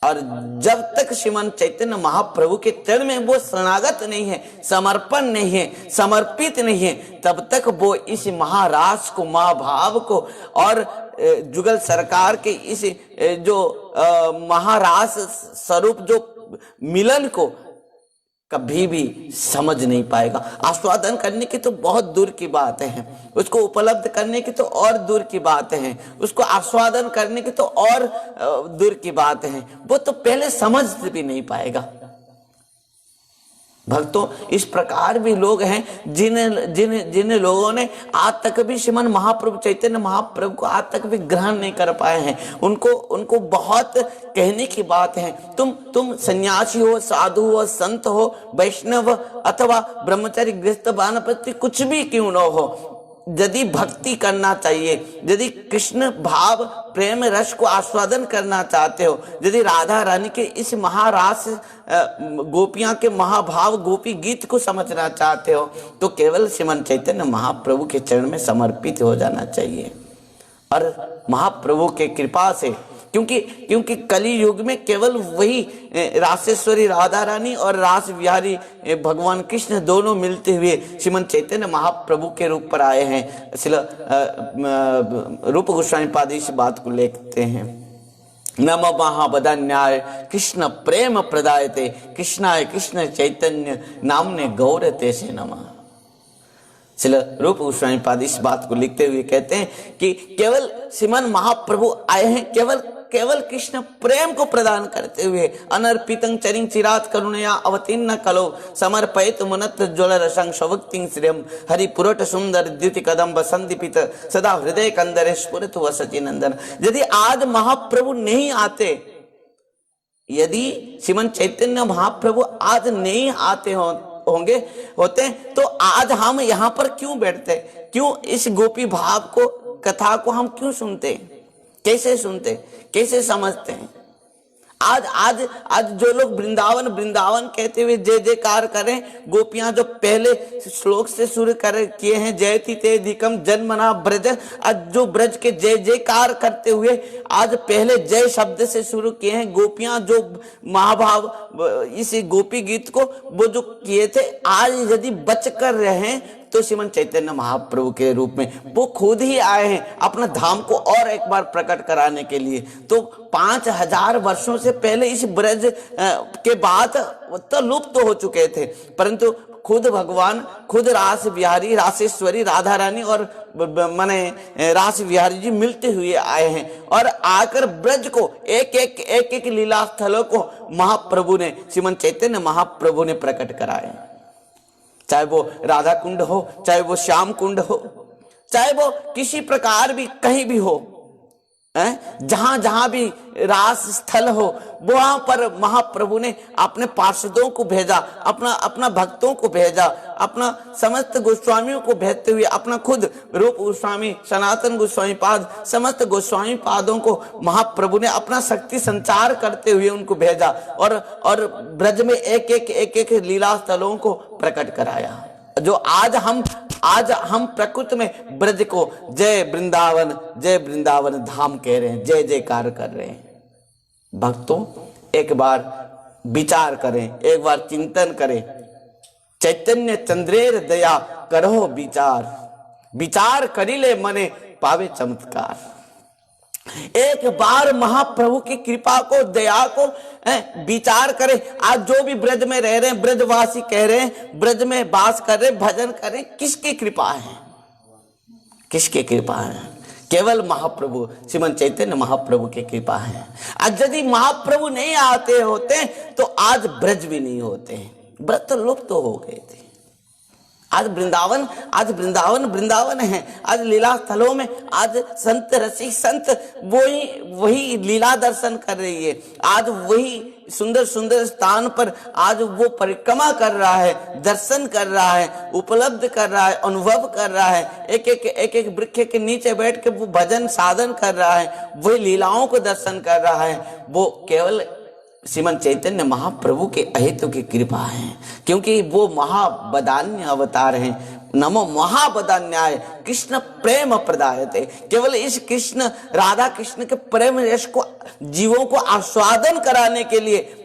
और जब तक श्रीमन चैतन्य महाप्रभु के चरण में वो शरणागत नहीं है, समर्पण नहीं है, समर्पित नहीं है, तब तक वो इस महारास को, महाभाव को और जुगल सरकार के इस जो महारास स्वरूप जो मिलन को कभी भी समझ नहीं पाएगा। आस्वादन करने की तो बहुत दूर की बात है, उसको उपलब्ध करने की तो और दूर की बात है, उसको आस्वादन करने की तो और दूर की बात है, वो तो पहले समझ भी नहीं पाएगा। भक्तों, इस प्रकार भी लोग हैं जिन लोगों ने आज तक भी श्रीमन महाप्रभु चैतन्य महाप्रभु को आज तक भी ग्रहण नहीं कर पाए हैं। उनको बहुत कहने की बात है, तुम सन्यासी हो, साधु हो, संत हो, वैष्णव अथवा ब्रह्मचारी गृहस्थ वानप्रस्थी कुछ भी क्यों न हो, यदि भक्ति करना चाहिए, यदि कृष्ण भाव प्रेम रस को आस्वादन करना चाहते हो, यदि राधा रानी के इस महारास गोपियां के महाभाव गोपी गीत को समझना चाहते हो, तो केवल श्रीमन चैतन्य महाप्रभु के चरण में समर्पित हो जाना चाहिए। और महाप्रभु के कृपा से, क्योंकि कली युग में केवल वही रासेश्वरी राधा रानी और रास विहारी भगवान कृष्ण दोनों मिलते हुए श्रीमन चैतन्य महाप्रभु के रूप पर आए हैं। रूप गोस्वामी पाद इस बात को लिखते हैं, नम महाबदान्याय कृष्ण प्रेम प्रदायते कृष्णाय कृष्ण चैतन्य नामने गौरते से नमः। रूप गोस्वामी पाद इस बात को लिखते हुए कहते हैं कि केवल श्रीमन महाप्रभु आए हैं केवल कृष्ण प्रेम को प्रदान करते हुए, अनर्पितं चरिं चिरात करुणया अवतीर्ण कलो समर्पयत मुनत ज्वल रसं शवक्तिं श्रियं हरिपुरट सुंदर द्युति कदम्ब संदीपित सदा हृदय कंदरे स्फुरत वसति नंदन। यदि आज महाप्रभु नहीं आते, यदि श्रीमन चैतन्य महाप्रभु आज नहीं आते होते तो आज हम यहाँ पर क्यों बैठते, क्यों इस गोपी भाव को कथा को हम क्यों सुनते, कैसे सुनते, कैसे समझते हैं। आज जो लोग वृंदावन वृंदावन कहते हुए जय जयकार करें, गोपियां जो पहले श्लोक से शुरू किए हैं, जयति ते अधिकम जन्मना ब्रज, आज जो ब्रज के जय जयकार करते हुए आज पहले जय शब्द से शुरू किए हैं, गोपियां जो महाभाव इस गोपी गीत को वो जो किए थे, आज यदि बच कर रहे तो श्रीमन चैतन्य महाप्रभु के रूप में वो खुद ही आए हैं अपना धाम को और एक बार प्रकट कराने के लिए। तो 5000 वर्षों से पहले इस ब्रज के बाद तो लुप्त हो चुके थे, परंतु खुद भगवान, खुद रास बिहारी रासेश्वरी राधा रानी और माने रास बिहारी जी मिलते हुए आए हैं और आकर ब्रज को एक लीला स्थलों को महाप्रभु ने, श्रीमन चैतन्य महाप्रभु ने प्रकट कराए। चाहे वो राधा कुंड हो, चाहे वो श्याम कुंड हो, चाहे वो किसी प्रकार भी कहीं भी हो, जहां जहां भी रास स्थल हो, वहां पर महाप्रभु ने अपने पार्षदों को भेजा, अपना भक्तों को भेजा, अपना समस्त गोस्वामियों को भेजते हुए अपना खुद रूप गोस्वामी, सनातन गोस्वामी पाद, समस्त गोस्वामी पादों को महाप्रभु ने अपना शक्ति संचार करते हुए उनको भेजा और ब्रज में एक लीला स्थलों को प्रकट कराया। जो आज हम प्रकृत में ब्रज को जय वृंदावन धाम कह रहे हैं, जय जयकार कर रहे हैं। भक्तों एक बार विचार करें, एक बार चिंतन करें, चैतन्य चंद्रेर दया करो विचार करिले मने पावे चमत्कार। एक बार महाप्रभु की कृपा को, दया को विचार करें। आज जो भी ब्रज में रह रहे हैं, ब्रजवासी कह रहे हैं, ब्रज में वास कर रहे, भजन कर रहे, किसकी कृपा है, किसकी कृपा है? केवल महाप्रभु श्रीमन चैतन्य महाप्रभु की कृपा है। आज यदि महाप्रभु नहीं आते होते तो आज ब्रज भी नहीं होते, ब्रज तो लुप्त हो गए थे। आज वृंदावन है। आज लीला स्थलों में आज संत रसिक संत वही लीला दर्शन कर रही है। आज वही सुंदर सुंदर स्थान पर आज वो परिक्रमा कर रहा है, दर्शन कर रहा है, उपलब्ध कर रहा है, अनुभव कर रहा है। एक वृक्ष के नीचे बैठ के वो भजन साधन कर रहा है, वही लीलाओं को दर्शन कर रहा है। वो केवल श्रीमन चैतन्य महाप्रभु के अहेतु की कृपा है, क्योंकि वो महाबदान्य अवतार हैं। नमो महाबदान्याय कृष्ण प्रेम प्रदायते। केवल इस कृष्ण, राधा कृष्ण के प्रेम यश को जीवों को आस्वादन कराने के लिए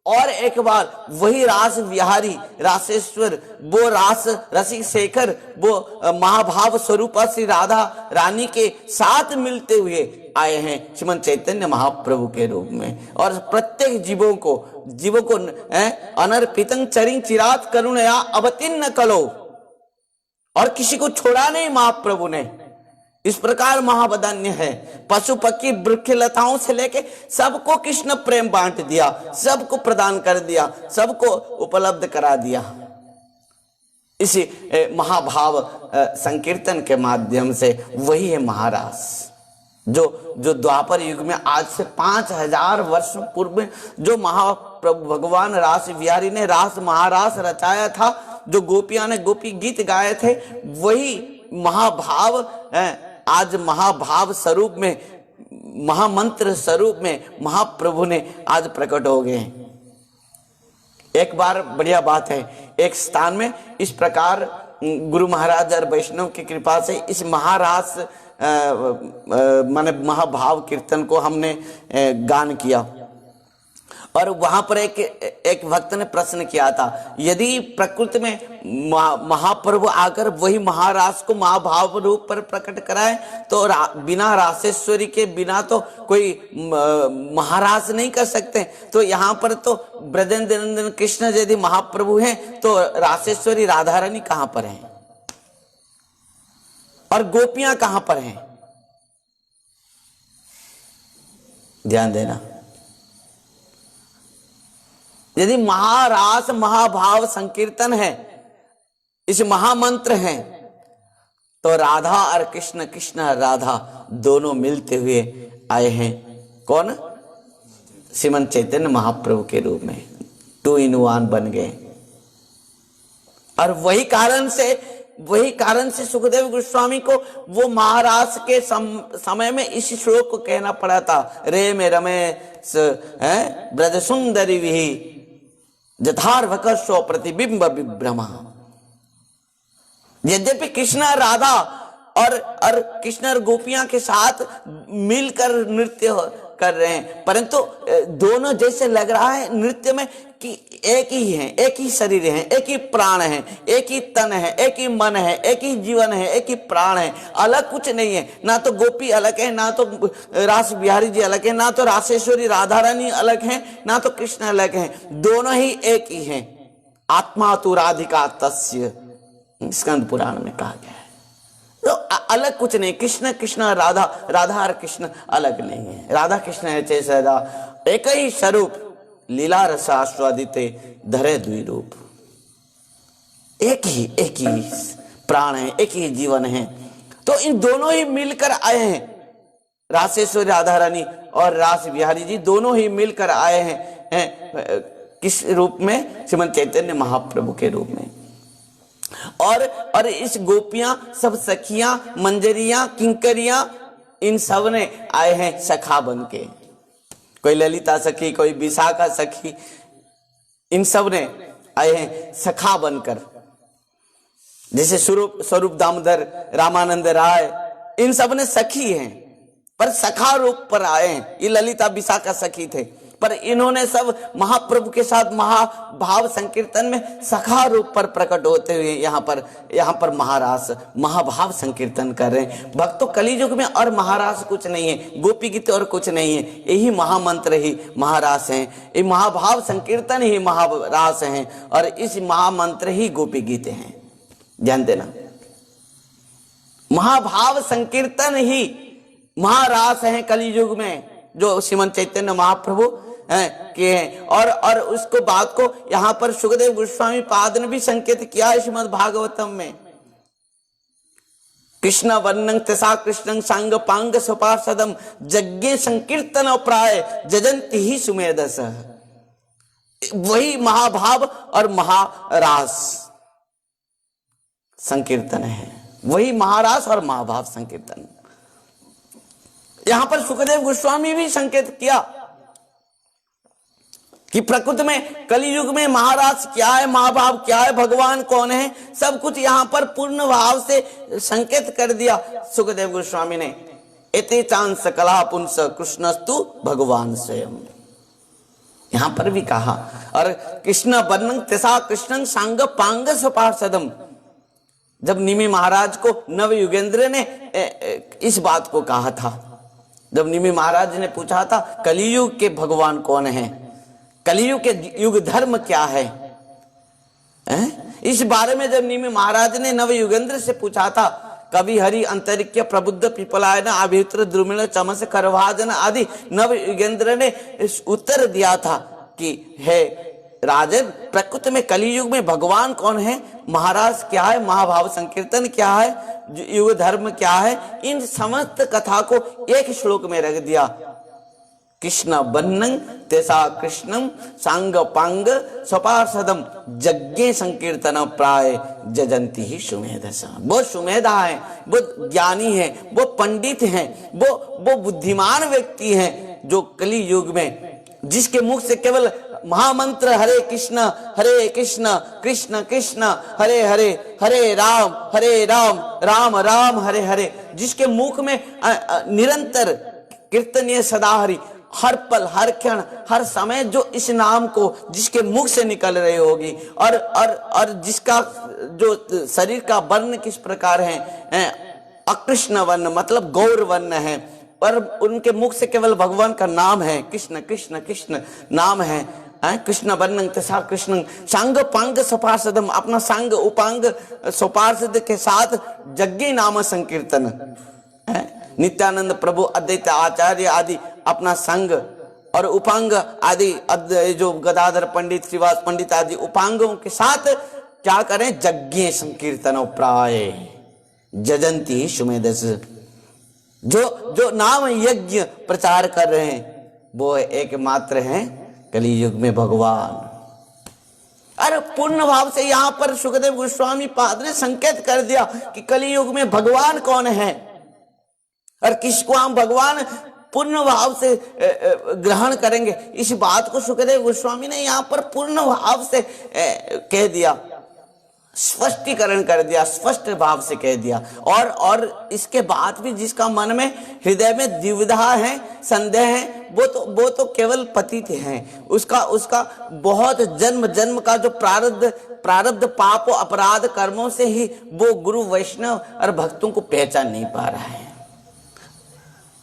और एक बार वही रास विहारी रासेश्वर, वो रास रसिक शेखर, वो महाभाव स्वरूपा श्री राधा रानी के साथ मिलते हुए आए हैं श्रीमन चैतन्य महाप्रभु के रूप में। और प्रत्येक जीवों को अनर्पितं चरिं चिरात करुणया अवतीर्ण कलो, और किसी को छोड़ा नहीं महाप्रभु ने। इस प्रकार महाबदान्य है। पशु पक्षी वृक्ष लताओं से लेके सबको कृष्ण प्रेम बांट दिया, सबको प्रदान कर दिया, सबको उपलब्ध करा दिया। इसी महाभाव संकीर्तन के माध्यम से वही है महारास, जो द्वापर युग में आज से 5000 वर्ष पूर्व में जो महाप्रभु भगवान रास बिहारी ने रास महारास रचाया था, जो गोपियां ने गोपी गीत गाए थे, महाभाव आज महाभाव स्वरूप में, महामंत्र स्वरूप में महाप्रभु ने आज प्रकट हो गए हैं। एक बार बढ़िया बात है, एक स्थान में इस प्रकार गुरु महाराज और वैष्णव की कृपा से इस महारास माने महाभाव कीर्तन को हमने गान किया, और वहां पर एक भक्त ने प्रश्न किया था, यदि प्रकृति में महाप्रभु आकर वही महारास को महाभाव रूप पर प्रकट कराए तो बिना रासेश्वरी के बिना तो कोई महारास नहीं कर सकते। तो यहाँ पर तो ब्रजेंद्र नंदन कृष्ण यदि महाप्रभु हैं तो रासेश्वरी राधा रानी कहां पर हैं और गोपियां कहां पर हैं? ध्यान देना। यदि महारास महाभाव संकीर्तन है, इस महामंत्र है, तो राधा और कृष्ण, कृष्ण और राधा दोनों मिलते हुए आए हैं। कौन? श्रीमंत चैतन्य महाप्रभु के रूप में 2 in 1 बन गए। और वही कारण से सुखदेव गोस्वामी को वो महारास के समय में इस श्लोक को कहना पड़ा था, रे में रमे ब्रज सुंदरी विही जथार्वकस्व प्रतिबिंब विभ्रमा। यद्यपि कृष्ण राधा और कृष्ण और गोपियां के साथ मिलकर नृत्य कर रहे हैं, परंतु दोनों जैसे लग रहा है नृत्य में कि एक ही है, एक ही शरीर है, एक ही प्राण है, एक ही तन है, एक ही मन है, एक ही जीवन है, एक ही प्राण है, अलग कुछ नहीं है। ना तो गोपी अलग है, ना तो रास बिहारी जी अलग है, ना तो रासेश्वरी राधा रानी अलग है, ना तो कृष्ण अलग है, दोनों ही एक ही हैं। आत्मा तु राधिका तस्य, स्कंद पुराण में कहा गया है। तो अलग कुछ नहीं, कृष्ण कृष्ण राधा, राधा और कृष्ण अलग नहीं है। राधा कृष्ण है सदा एक ही स्वरूप, लीला रस आस्वादिते धरे द्विरूप। एक ही प्राण है, एक ही जीवन है। तो इन दोनों ही मिलकर आए हैं, रासेश्वरी राधा रानी और रास बिहारी जी दोनों ही मिलकर आए हैं किस रूप में? श्रीमंत चैतन्य महाप्रभु के रूप में। और इस गोपियां सब सखियां, मंजरियां, किंकरियां, इन सब ने आए हैं सखा बन के। कोई ललिता सखी, कोई विशाखा सखी, इन सब ने आए हैं सखा बनकर। जैसे स्वरूप दामोदर, रामानंद राय, इन सब ने सखी हैं पर सखा रूप पर आए हैं। ये ललिता विशाखा सखी थे, पर इन्होंने सब महाप्रभु के साथ महाभाव संकीर्तन में सखा रूप पर प्रकट होते हुए यहाँ पर महारास महाभाव संकीर्तन कर रहे हैं। भक्तों, कलियुग में और महारास कुछ नहीं है, गोपी गीत और कुछ नहीं है, यही महामंत्र ही महारास है, ये महाभाव संकीर्तन ही महारास है, और इस महामंत्र ही गोपी गीत हैं। ध्यान देना, महाभाव संकीर्तन ही महारास है कलियुग में, जो श्रीमंत चैतन्य महाप्रभु के हैं। और उसको बात को यहाँ पर सुखदेव गोस्वामी पाद ने भी संकेत किया है श्रीमद् भागवतम में। कृष्ण वर्णं तसा कृष्णं सांग पांग सपार्षदम जज्ञे संकीर्तन प्राय जजंती ही सुमेधस। वही महाभाव और महारास संकीर्तन है, वही महारास और महाभाव संकीर्तन। यहां पर सुखदेव गोस्वामी भी संकेत किया कि प्रकृति में कलियुग में महाराज क्या है, महाभाव क्या है, भगवान कौन है, सब कुछ यहां पर पूर्ण भाव से संकेत कर दिया सुखदेव गोस्वामी ने। एते चांस कला पुंस कृष्णस्तु भगवान स्वयं, यहां पर भी कहा। और कृष्ण वर्णं तसा कृष्णं सांग पांग सपार्षदम, जब निमि महाराज को नव युगेंद्र ने इस बात को कहा था, जब निमि महाराज ने पूछा था कलियुग के भगवान कौन है, कलियुग के युग धर्म क्या है, इस बारे में जब निमि महाराज ने नव युगेंद्र से पूछा था, कवि हरि अंतरिक्ष प्रबुद्ध पिपलायन अभित्र द्रुमिल चमस करभाजन आदि नव युगेंद्र ने उत्तर दिया था कि हे राजन, प्रकृति में कलियुग में भगवान कौन है, महाराज क्या है, महाभाव संकीर्तन क्या है, युग धर्म क्या है, इन समस्त कथा को एक श्लोक में रख दिया। कृष्ण बन्नं तेसा कृष्णम सांग पांग स्वपार्षदम यज्ञे संकीर्तन प्राय जजंती ही सुमेधसा। वो सुमेधा है, वो ज्ञानी है, वो पंडित है, वो बुद्धिमान व्यक्ति है जो कली युग में जिसके मुख से केवल महामंत्र हरे कृष्ण कृष्ण कृष्ण हरे हरे, हरे राम राम राम हरे हरे, जिसके मुख में निरंतर कीर्तनीय सदा हरि, हर पल हर क्षण हर समय जो इस नाम को जिसके मुख से निकल रही होगी, और जिसका जो शरीर का वर्ण किस प्रकार है, अकृष्ण वर्ण मतलब गौर वर्ण है, पर उनके मुख से केवल भगवान का नाम है, कृष्ण कृष्ण कृष्ण नाम है, कृष्ण वर्णं तथा कृष्ण सांग पांग सपार्षदम, अपना सांग उपांग सपार्षद के साथ यज्ञ नाम संकीर्तन, नित्यानंद प्रभु अद्वैत आचार्य आदि अपना संग और उपांग आदि जो गदाधर पंडित श्रीवास पंडित आदि उपांगों के साथ क्या करें, यज्ञ संकीर्तन प्राय जजंती सुमेधस। जो नाम यज्ञ प्रचार कर रहे हैं वो एकमात्र हैं कलियुग में भगवान। अरे पूर्ण भाव से यहाँ पर सुखदेव गोस्वामी पाद ने संकेत कर दिया कि कलियुग में भगवान कौन है और किसको हम भगवान पूर्ण भाव से ग्रहण करेंगे। इस बात को सुखदेव गोस्वामी ने यहाँ पर पूर्ण भाव से कह दिया, स्पष्टीकरण कर दिया, स्पष्ट भाव से कह दिया। और इसके बाद भी जिसका मन में हृदय में द्विविधा है, संदेह है, वो तो केवल पतित हैं। उसका बहुत जन्म जन्म का जो प्रारब्ध पाप अपराध कर्मों से ही वो गुरु वैष्णव और भक्तों को पहचान नहीं पा रहा है।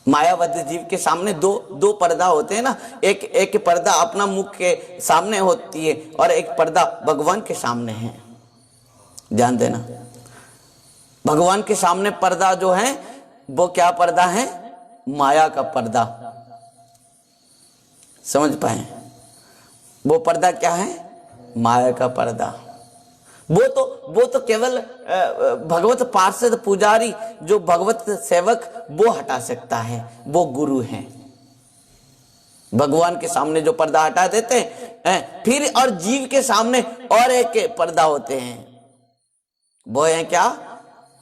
मायावद जीव के सामने दो पर्दा होते हैं ना, एक पर्दा अपना मुख के सामने होती है और एक पर्दा भगवान के सामने है। ध्यान देना, भगवान के सामने पर्दा जो है वो क्या पर्दा है, माया का पर्दा। समझ पाए, वो पर्दा क्या है, माया का पर्दा। वो तो केवल भगवत पार्षद पुजारी जो भगवत सेवक वो हटा सकता है, वो गुरु हैं। भगवान के सामने जो पर्दा हटा देते हैं, फिर और जीव के सामने और एक पर्दा होते हैं, वो है क्या,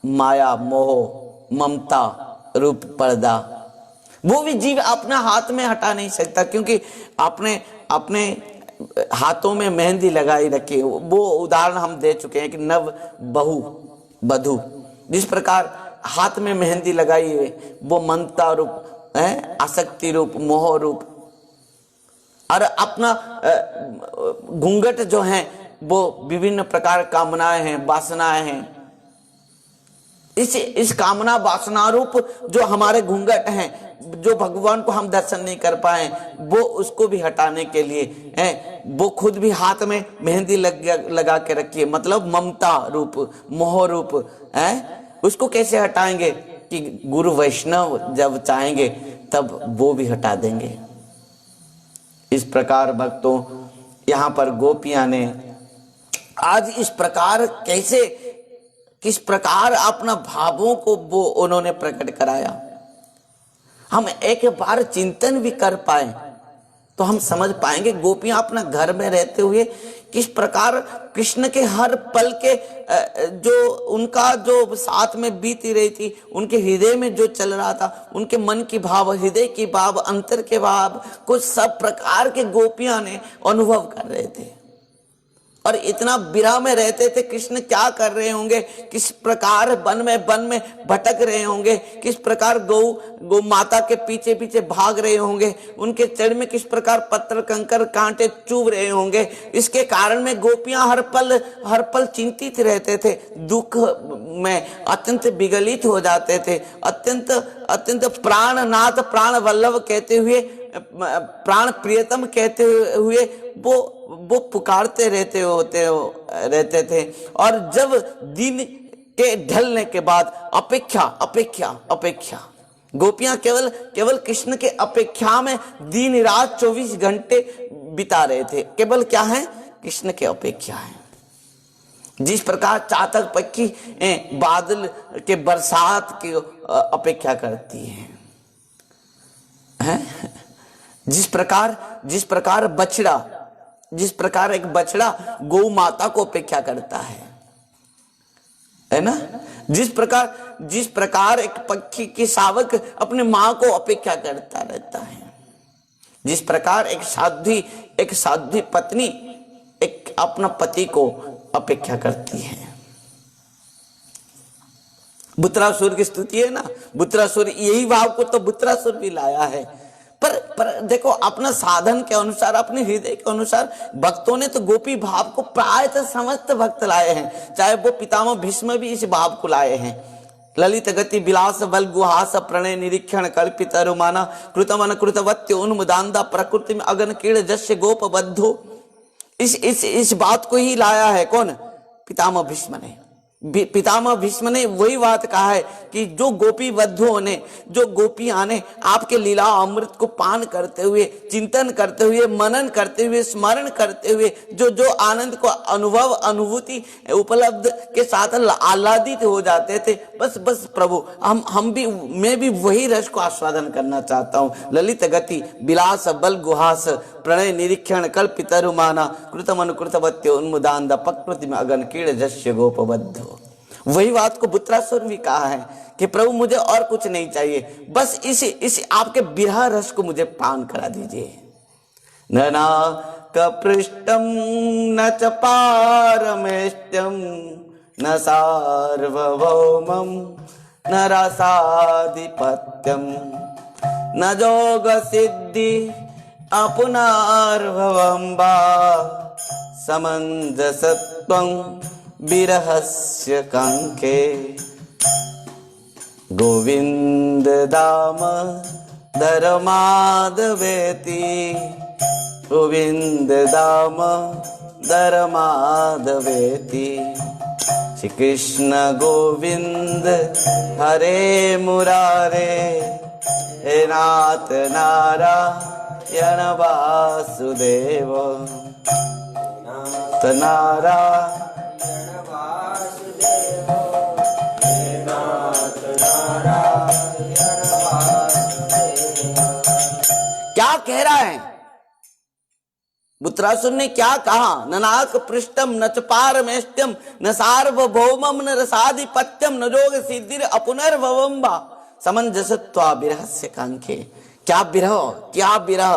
माया मोह ममता रूप पर्दा। वो भी जीव अपना हाथ में हटा नहीं सकता, क्योंकि अपने हाथों में मेहंदी लगाई रखी। वो उदाहरण हम दे चुके हैं कि नव बधू जिस प्रकार हाथ में मेहंदी लगाई है, वो ममता रूप है, आसक्ति रूप, मोह रूप, और अपना घूंघट जो है वो विभिन्न प्रकार कामनाएं हैं, वासनाएं हैं। इस कामना वासना रूप जो हमारे घूंघट हैं, जो भगवान को हम दर्शन नहीं कर पाए, वो उसको भी हटाने के लिए है, वो खुद भी हाथ में मेहंदी लगा के रखी है, मतलब ममता रूप मोह रूप है। उसको कैसे हटाएंगे कि गुरु वैष्णव जब चाहेंगे तब वो भी हटा देंगे। इस प्रकार भक्तों यहाँ पर गोपियां ने आज इस प्रकार किस प्रकार अपना भावों को वो उन्होंने प्रकट कराया। हम एक बार चिंतन भी कर पाए तो हम समझ पाएंगे गोपियां अपना घर में रहते हुए किस प्रकार कृष्ण के हर पल के जो उनका जो साथ में बीती रही थी, उनके हृदय में जो चल रहा था, उनके मन की भाव, हृदय की भाव, अंतर के भाव, कुछ सब प्रकार के गोपियां ने अनुभव कर रहे थे। और इतना विरह में रहते थे, कृष्ण क्या कर रहे होंगे, किस प्रकार वन में भटक रहे होंगे, किस प्रकार गौ माता के पीछे पीछे भाग रहे होंगे, उनके चरण में किस प्रकार पत्थर कंकर कांटे चुभ रहे होंगे। इसके कारण में गोपियां हर पल चिंतित रहते थे, दुख में अत्यंत विगलित हो जाते थे, अत्यंत प्राणनाथ प्राण वल्लभ कहते हुए, प्राण प्रियतम कहते हुए वो पुकारते रहते थे। और जब दिन के ढलने के बाद अपेक्षा गोपियां केवल कृष्ण के अपेक्षा में दिन रात 24 घंटे बिता रहे थे। केवल क्या है, कृष्ण के अपेक्षा है। जिस प्रकार चातक पक्षी बादल के बरसात की अपेक्षा करती है, जिस प्रकार बछड़ा, जिस प्रकार एक बछड़ा गौ माता को अपेक्षा करता है ना, जिस प्रकार एक पक्षी की शावक अपने मां को अपेक्षा करता रहता है, जिस प्रकार एक साध्वी पत्नी एक अपना पति को अपेक्षा करती है। बुत्रासुर की स्तुति है ना, बुत्रासुर, यही भाव को तो बुत्रासुर भी लाया है। पर देखो, अपना साधन के अनुसार, अपने हृदय के अनुसार भक्तों ने तो गोपी भाव को प्रायतः समस्त भक्त लाए हैं। चाहे वो पितामह भीष्म भी इस भाव को लाए हैं। ललित गति विलास बल गुहास प्रणय निरीक्षण कल्पित रुमाना कृतमन कृतवत्य उन्मुदांदा प्रकृति में अगन कीड़ जस्य गोप बद्धो, इस बात को ही लाया है कौन? पितामह भीष्म ने। पितामह भीष्म ने वही बात कहा है कि जो गोपी बद्धों ने, जो गोपियां ने आपके लीला अमृत को पान करते हुए, चिंतन करते हुए, मनन करते हुए, स्मरण करते हुए जो आनंद को अनुभव अनुभूति उपलब्ध के साथ आह्लादित हो जाते थे, बस प्रभु मैं भी वही रस को आस्वादन करना चाहता हूँ। ललित गति विलास बल गुहास प्रणय निरीक्षण कल्पित रुमाना कृतमन कृतवत्य उन्मुदांदा प्रकृति में अगन कीड़ जस्य गोपबद्ध। वही बात को बुत्रासुर भी कहा है कि प्रभु मुझे और कुछ नहीं चाहिए, बस इस आपके विरह रस को मुझे पान करा दीजिए। न ना कपृष्टम न च पारमेष्टम न सार्वभौमम न रसाधिपत्यम न जोग सिद्धि अपुनर्भवं वा समंजसत्वं विरहस्य कांके गोविंद दाम धर्माधवेति गोविंद दाम धर्माधवेति। श्री कृष्ण गोविंद हरे मुरारे हे नाथ नारायण वासुदेव नारायण क्या कह रहा है बुत्रासुर ने? क्या कहा? ननाक पृष्ठम न च पारमेष्टम न सार्वभौमम न रसाधिपत्यम न जोग सिद्धिर अपुनर्भवम वा समंजसत्वा विरहस्य कांखे। क्या विरह,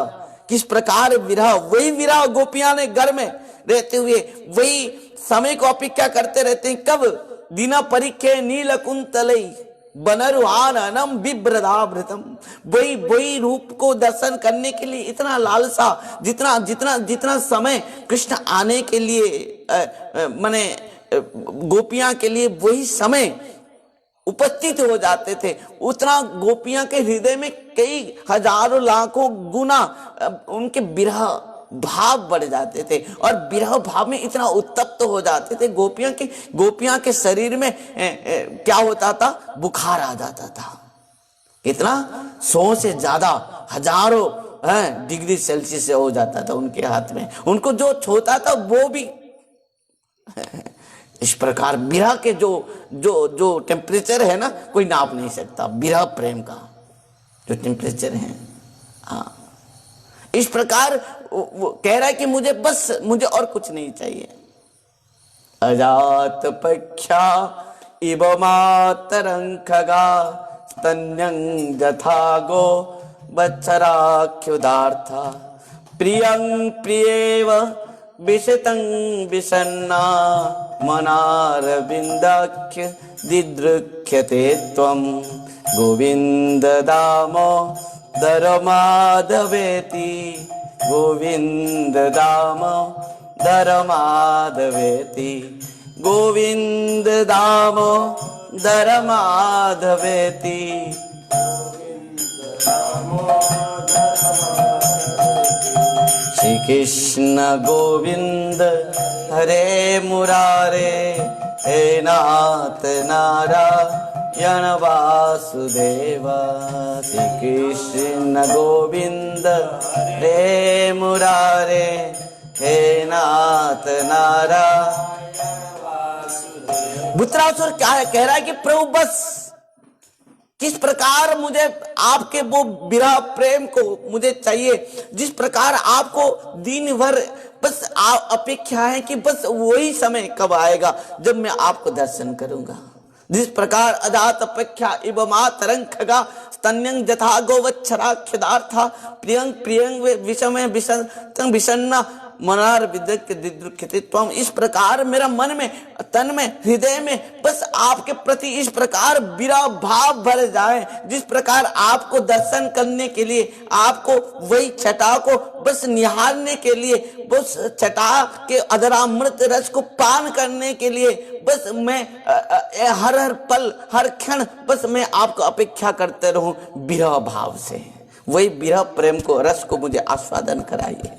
किस प्रकार विरह? वही विरह गोपियां ने घर में रहते हुए वही समय को अपेक्षा करते रहते हैं। कब? दीना परीखे नील कुंतलई बनरुहानम बिभ्रदाभृतम। वही रूप को दर्शन करने के लिए इतना लालसा, जितना समय कृष्ण आने के लिए माने गोपियां के लिए वही समय उपस्थित हो जाते थे, उतना गोपियां के हृदय में कई हजारों लाखों गुना उनके विरह भाव बढ़ जाते थे और विरह भाव में इतना उत्तप्त हो जाते थे। गोपियां के शरीर में क्या होता था? बुखार आ जाता था। कितना? 100 से ज्यादा, हजारों डिग्री सेल्सियस से हो जाता था उनके हाथ में। उनको जो छूता था वो भी इस प्रकार विरह के जो टेम्परेचर है ना, कोई नाप नहीं सकता। विरह प्रेम का जो टेम्परेचर है, हाँ, इस प्रकार वो कह रहा है कि मुझे और कुछ नहीं चाहिए। अजात पक्षा इव मातरं खगा स्तन्यं यथा गो बत्सराख्युदार्था प्रियं प्रियेव विशतं विषन्ना मनारविन्दाख्य दिदृक्ष्यते त्वं गोविन्द दामो धर्माधवेति गोविंद दाम धर्माधवेति गोविंद दाम धर्माधवेति। श्री कृष्ण गोविंद हरे मुरारे हे नाथ नारायण वासुदेव। श्री कृष्ण गोविंद हरे मुरारे हे नाथ नारायण वासुदेव। बुत्रासुर क्या है? कह रहा है कि प्रभु बस किस प्रकार मुझे आपके वो विरह प्रेम को मुझे चाहिए, जिस प्रकार आपको दिन भर बस अपेक्षा है कि बस वही समय कब आएगा जब मैं आपको दर्शन करूंगा। जिस प्रकार अजात अपेक्षा इव मातरं खगा स्तन्यं जथा गोवत्सराख्यदार्था प्रियं प्रियं विषमे विषं विषन्ना मनार विद्युत्व। इस प्रकार मेरा मन में, तन में, हृदय में बस आपके प्रति इस प्रकार विरह भाव भर जाए, जिस प्रकार आपको दर्शन करने के लिए, आपको वही छटा को बस निहारने के लिए, बस छटा के अधरामृत रस को पान करने के लिए बस मैं हर हर पल, हर क्षण बस मैं आपको अपेक्षा करते रहूं विरह भाव से। वही विरह प्रेम को, रस को मुझे आस्वादन कराइए,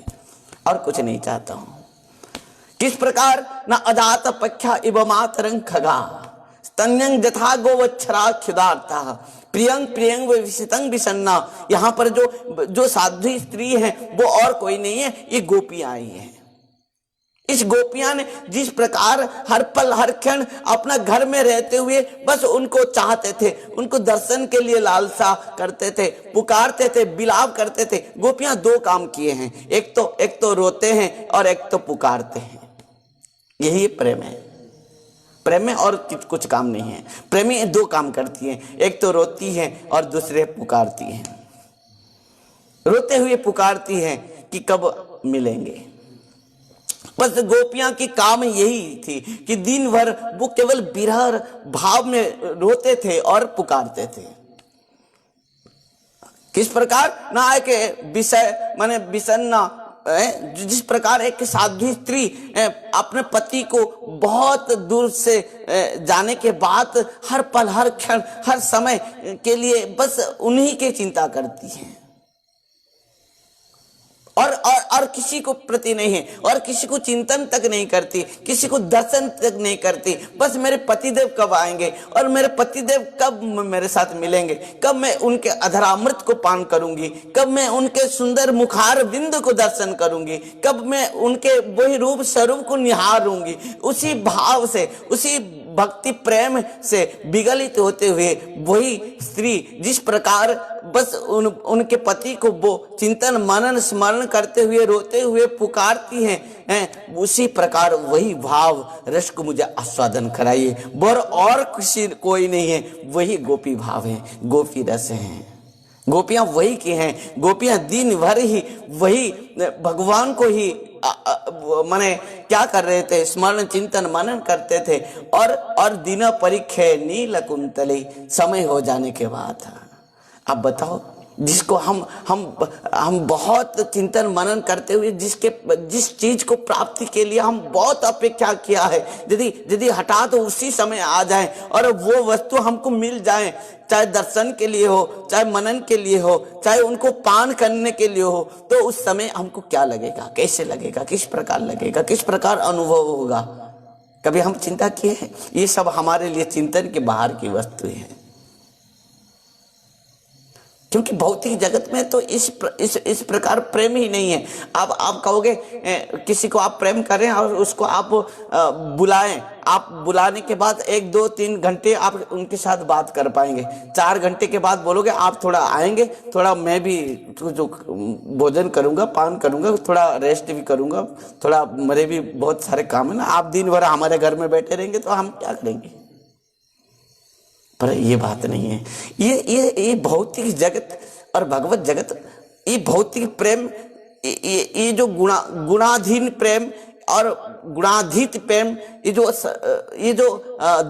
और कुछ नहीं चाहता हूं। किस प्रकार न अजात पक्षा इव मातरं खगा स्तन्यं जथा गोवत्सराख्यदार्था प्रियं प्रियं विषितं विषन्ना। यहाँ पर जो साध्वी स्त्री है वो और कोई नहीं है, ये गोपियां आई है। इस गोपियां ने जिस प्रकार हर पल हर क्षण अपना घर में रहते हुए बस उनको चाहते थे, उनको दर्शन के लिए लालसा करते थे, पुकारते थे, बिलाप करते थे। गोपियां दो काम किए हैं, एक तो रोते हैं और एक तो पुकारते हैं। यही प्रेम है। प्रेम में और कुछ काम नहीं है। प्रेमी दो काम करती है, एक तो रोती है और दूसरे पुकारती है। रोते हुए पुकारती है कि कब मिलेंगे। बस गोपियां की काम यही थी कि दिन भर वो केवल विरह भाव में रोते थे और पुकारते थे। किस प्रकार ना के विषय माने विषन्ना, जिस प्रकार एक साध्वी स्त्री अपने पति को बहुत दूर से जाने के बाद हर पल हर क्षण हर समय के लिए बस उन्हीं की चिंता करती है और किसी को प्रति नहीं है, और किसी को चिंतन तक नहीं करती, किसी को दर्शन तक नहीं करती। बस मेरे पतिदेव कब आएंगे और मेरे पतिदेव कब मेरे साथ मिलेंगे, कब मैं उनके अधरामृत को पान करूंगी, कब मैं उनके सुंदर मुखार बिंदु को दर्शन करूंगी, कब मैं उनके वही रूप स्वरूप को निहारूंगी। उसी भाव से, उसी भक्ति प्रेम से विगलित होते हुए वही स्त्री जिस प्रकार बस उनके पति को वो चिंतन मनन स्मरण करते हुए रोते हुए पुकारती हैं, उसी प्रकार वही भाव रस को मुझे आस्वादन कराइए। बर और किसी कोई नहीं है, वही गोपी भाव है, गोपी रस है। गोपियां वही की हैं। गोपियां दिन भर ही वही भगवान को ही माने क्या कर रहे थे, स्मरण चिंतन मनन करते थे। और दिन परिखे नील कुंतली, समय हो जाने के बाद अब बताओ, जिसको हम बहुत चिंतन मनन करते हुए जिस चीज को प्राप्ति के लिए हम बहुत अपेक्षा किया है, यदि हठात तो उसी समय आ जाए और वो वस्तु हमको मिल जाए, चाहे दर्शन के लिए हो, चाहे मनन के लिए हो, चाहे उनको पान करने के लिए हो, तो उस समय हमको क्या लगेगा, कैसे लगेगा, किस प्रकार लगेगा, किस प्रकार अनुभव होगा। कभी हम चिंता किए हैं? ये सब हमारे लिए चिंतन के बाहर की वस्तु है। क्योंकि भौतिक जगत में तो इस प्रकार प्रेम ही नहीं है। आप कहोगे किसी को आप प्रेम करें और उसको आप बुलाएं, आप बुलाने के बाद 1 2 3 घंटे आप उनके साथ बात कर पाएंगे। 4 घंटे के बाद बोलोगे आप थोड़ा आएंगे, थोड़ा मैं भी जो भोजन करूंगा, पान करूंगा, थोड़ा रेस्ट भी करूंगा, थोड़ा मेरे भी बहुत सारे काम है ना। आप दिन भर हमारे घर में बैठे रहेंगे तो हम क्या करेंगे? पर ये बात नहीं है। ये भौतिक जगत और भगवत जगत, ये भौतिक प्रेम, ये जो गुणाधीन प्रेम और गुणाधीत प्रेम, ये जो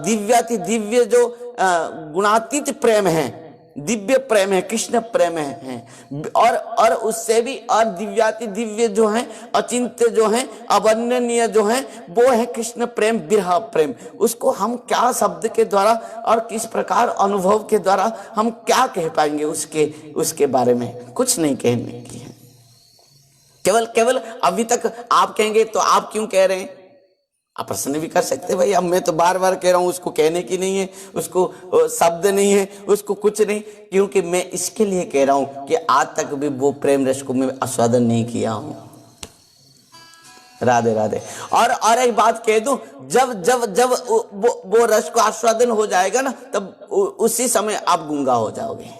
दिव्याति दिव्य जो गुणातीत प्रेम है, दिव्य प्रेम है, कृष्ण प्रेम है। और उससे भी और दिव्याति दिव्य जो है, अचिंत्य जो है, अवर्णनीय जो है, वो है कृष्ण प्रेम, विरह प्रेम। उसको हम क्या शब्द के द्वारा और किस प्रकार अनुभव के द्वारा हम क्या कह पाएंगे? उसके बारे में कुछ नहीं कहने की है। केवल अभी तक आप कहेंगे तो आप क्यों कह रहे हैं? आप प्रश्न भी कर सकते भाई, अब मैं तो बार बार कह रहा हूं, उसको कहने की नहीं है, उसको शब्द नहीं है, उसको कुछ नहीं, क्योंकि मैं इसके लिए कह रहा हूं कि आज तक भी वो प्रेम रस को मैं आस्वादन नहीं किया हूं। राधे राधे। और एक बात कह दूं, जब जब जब वो रस को आस्वादन हो जाएगा ना, तब उसी समय आप गूंगा हो जाओगे।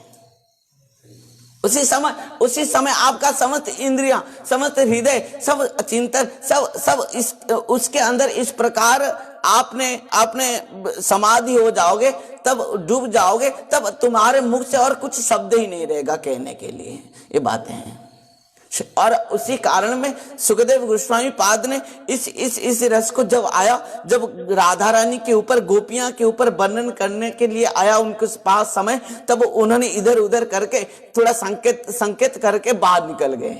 उसी समय आपका समस्त इंद्रियां, समस्त हृदय, सब चिंतन, सब इस उसके अंदर इस प्रकार आपने समाधि हो जाओगे, तब डूब जाओगे, तब तुम्हारे मुख से और कुछ शब्द ही नहीं रहेगा कहने के लिए। ये बातें हैं। और उसी कारण में सुखदेव गोस्वामी पाद ने इस रस को जब आया, जब राधा रानी के ऊपर, गोपियां के ऊपर वर्णन करने के लिए आया उनके पास समय, तब उन्होंने इधर उधर करके थोड़ा संकेत करके बाहर निकल गए,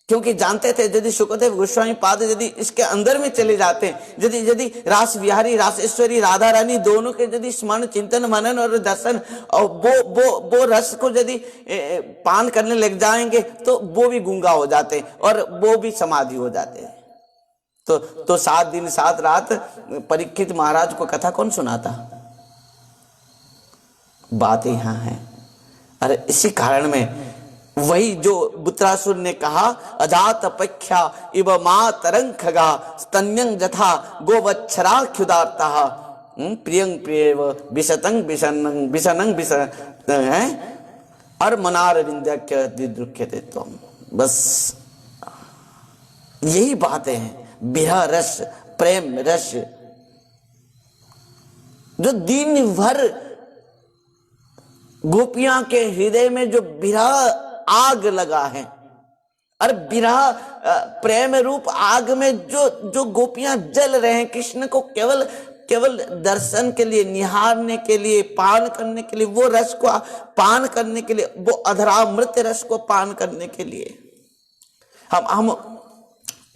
क्योंकि जानते थे यदि सुखदेव गोस्वामी पाद यदि इसके अंदर में चले जाते, यदि रास विहारी रासेश्वरी राधा रानी दोनों के यदि स्मरण चिंतन मनन और दर्शन और वो रस को यदि पान करने लग जाएंगे, तो वो भी गूंगा हो जाते और वो भी समाधि हो जाते। तो 7 दिन 7 रात परीक्षित महाराज को कथा कौन सुनाता? बात यहाँ है। अरे इसी कारण में वही जो बुत्रासुर ने कहा, अजात अपेक्षा इव मातरं खगा स्तन्यं जथा गोवत्सरा क्षुदार्ता प्रियं प्रियव विशतं विषनं विषनं विषन है और मनार विंध्याख्य दिदृख्यते त्वं। बस यही बातें हैं। विरह रस, प्रेम रस, जो दिन भर गोपियां के हृदय में जो विरह आग लगा है, और विरह प्रेम रूप आग में जो गोपियां जल रहे हैं, कृष्ण को केवल दर्शन के लिए, निहारने के लिए, पान करने के लिए, वो रस को पान करने के लिए, वो अधरामृत रस को पान करने के लिए। हम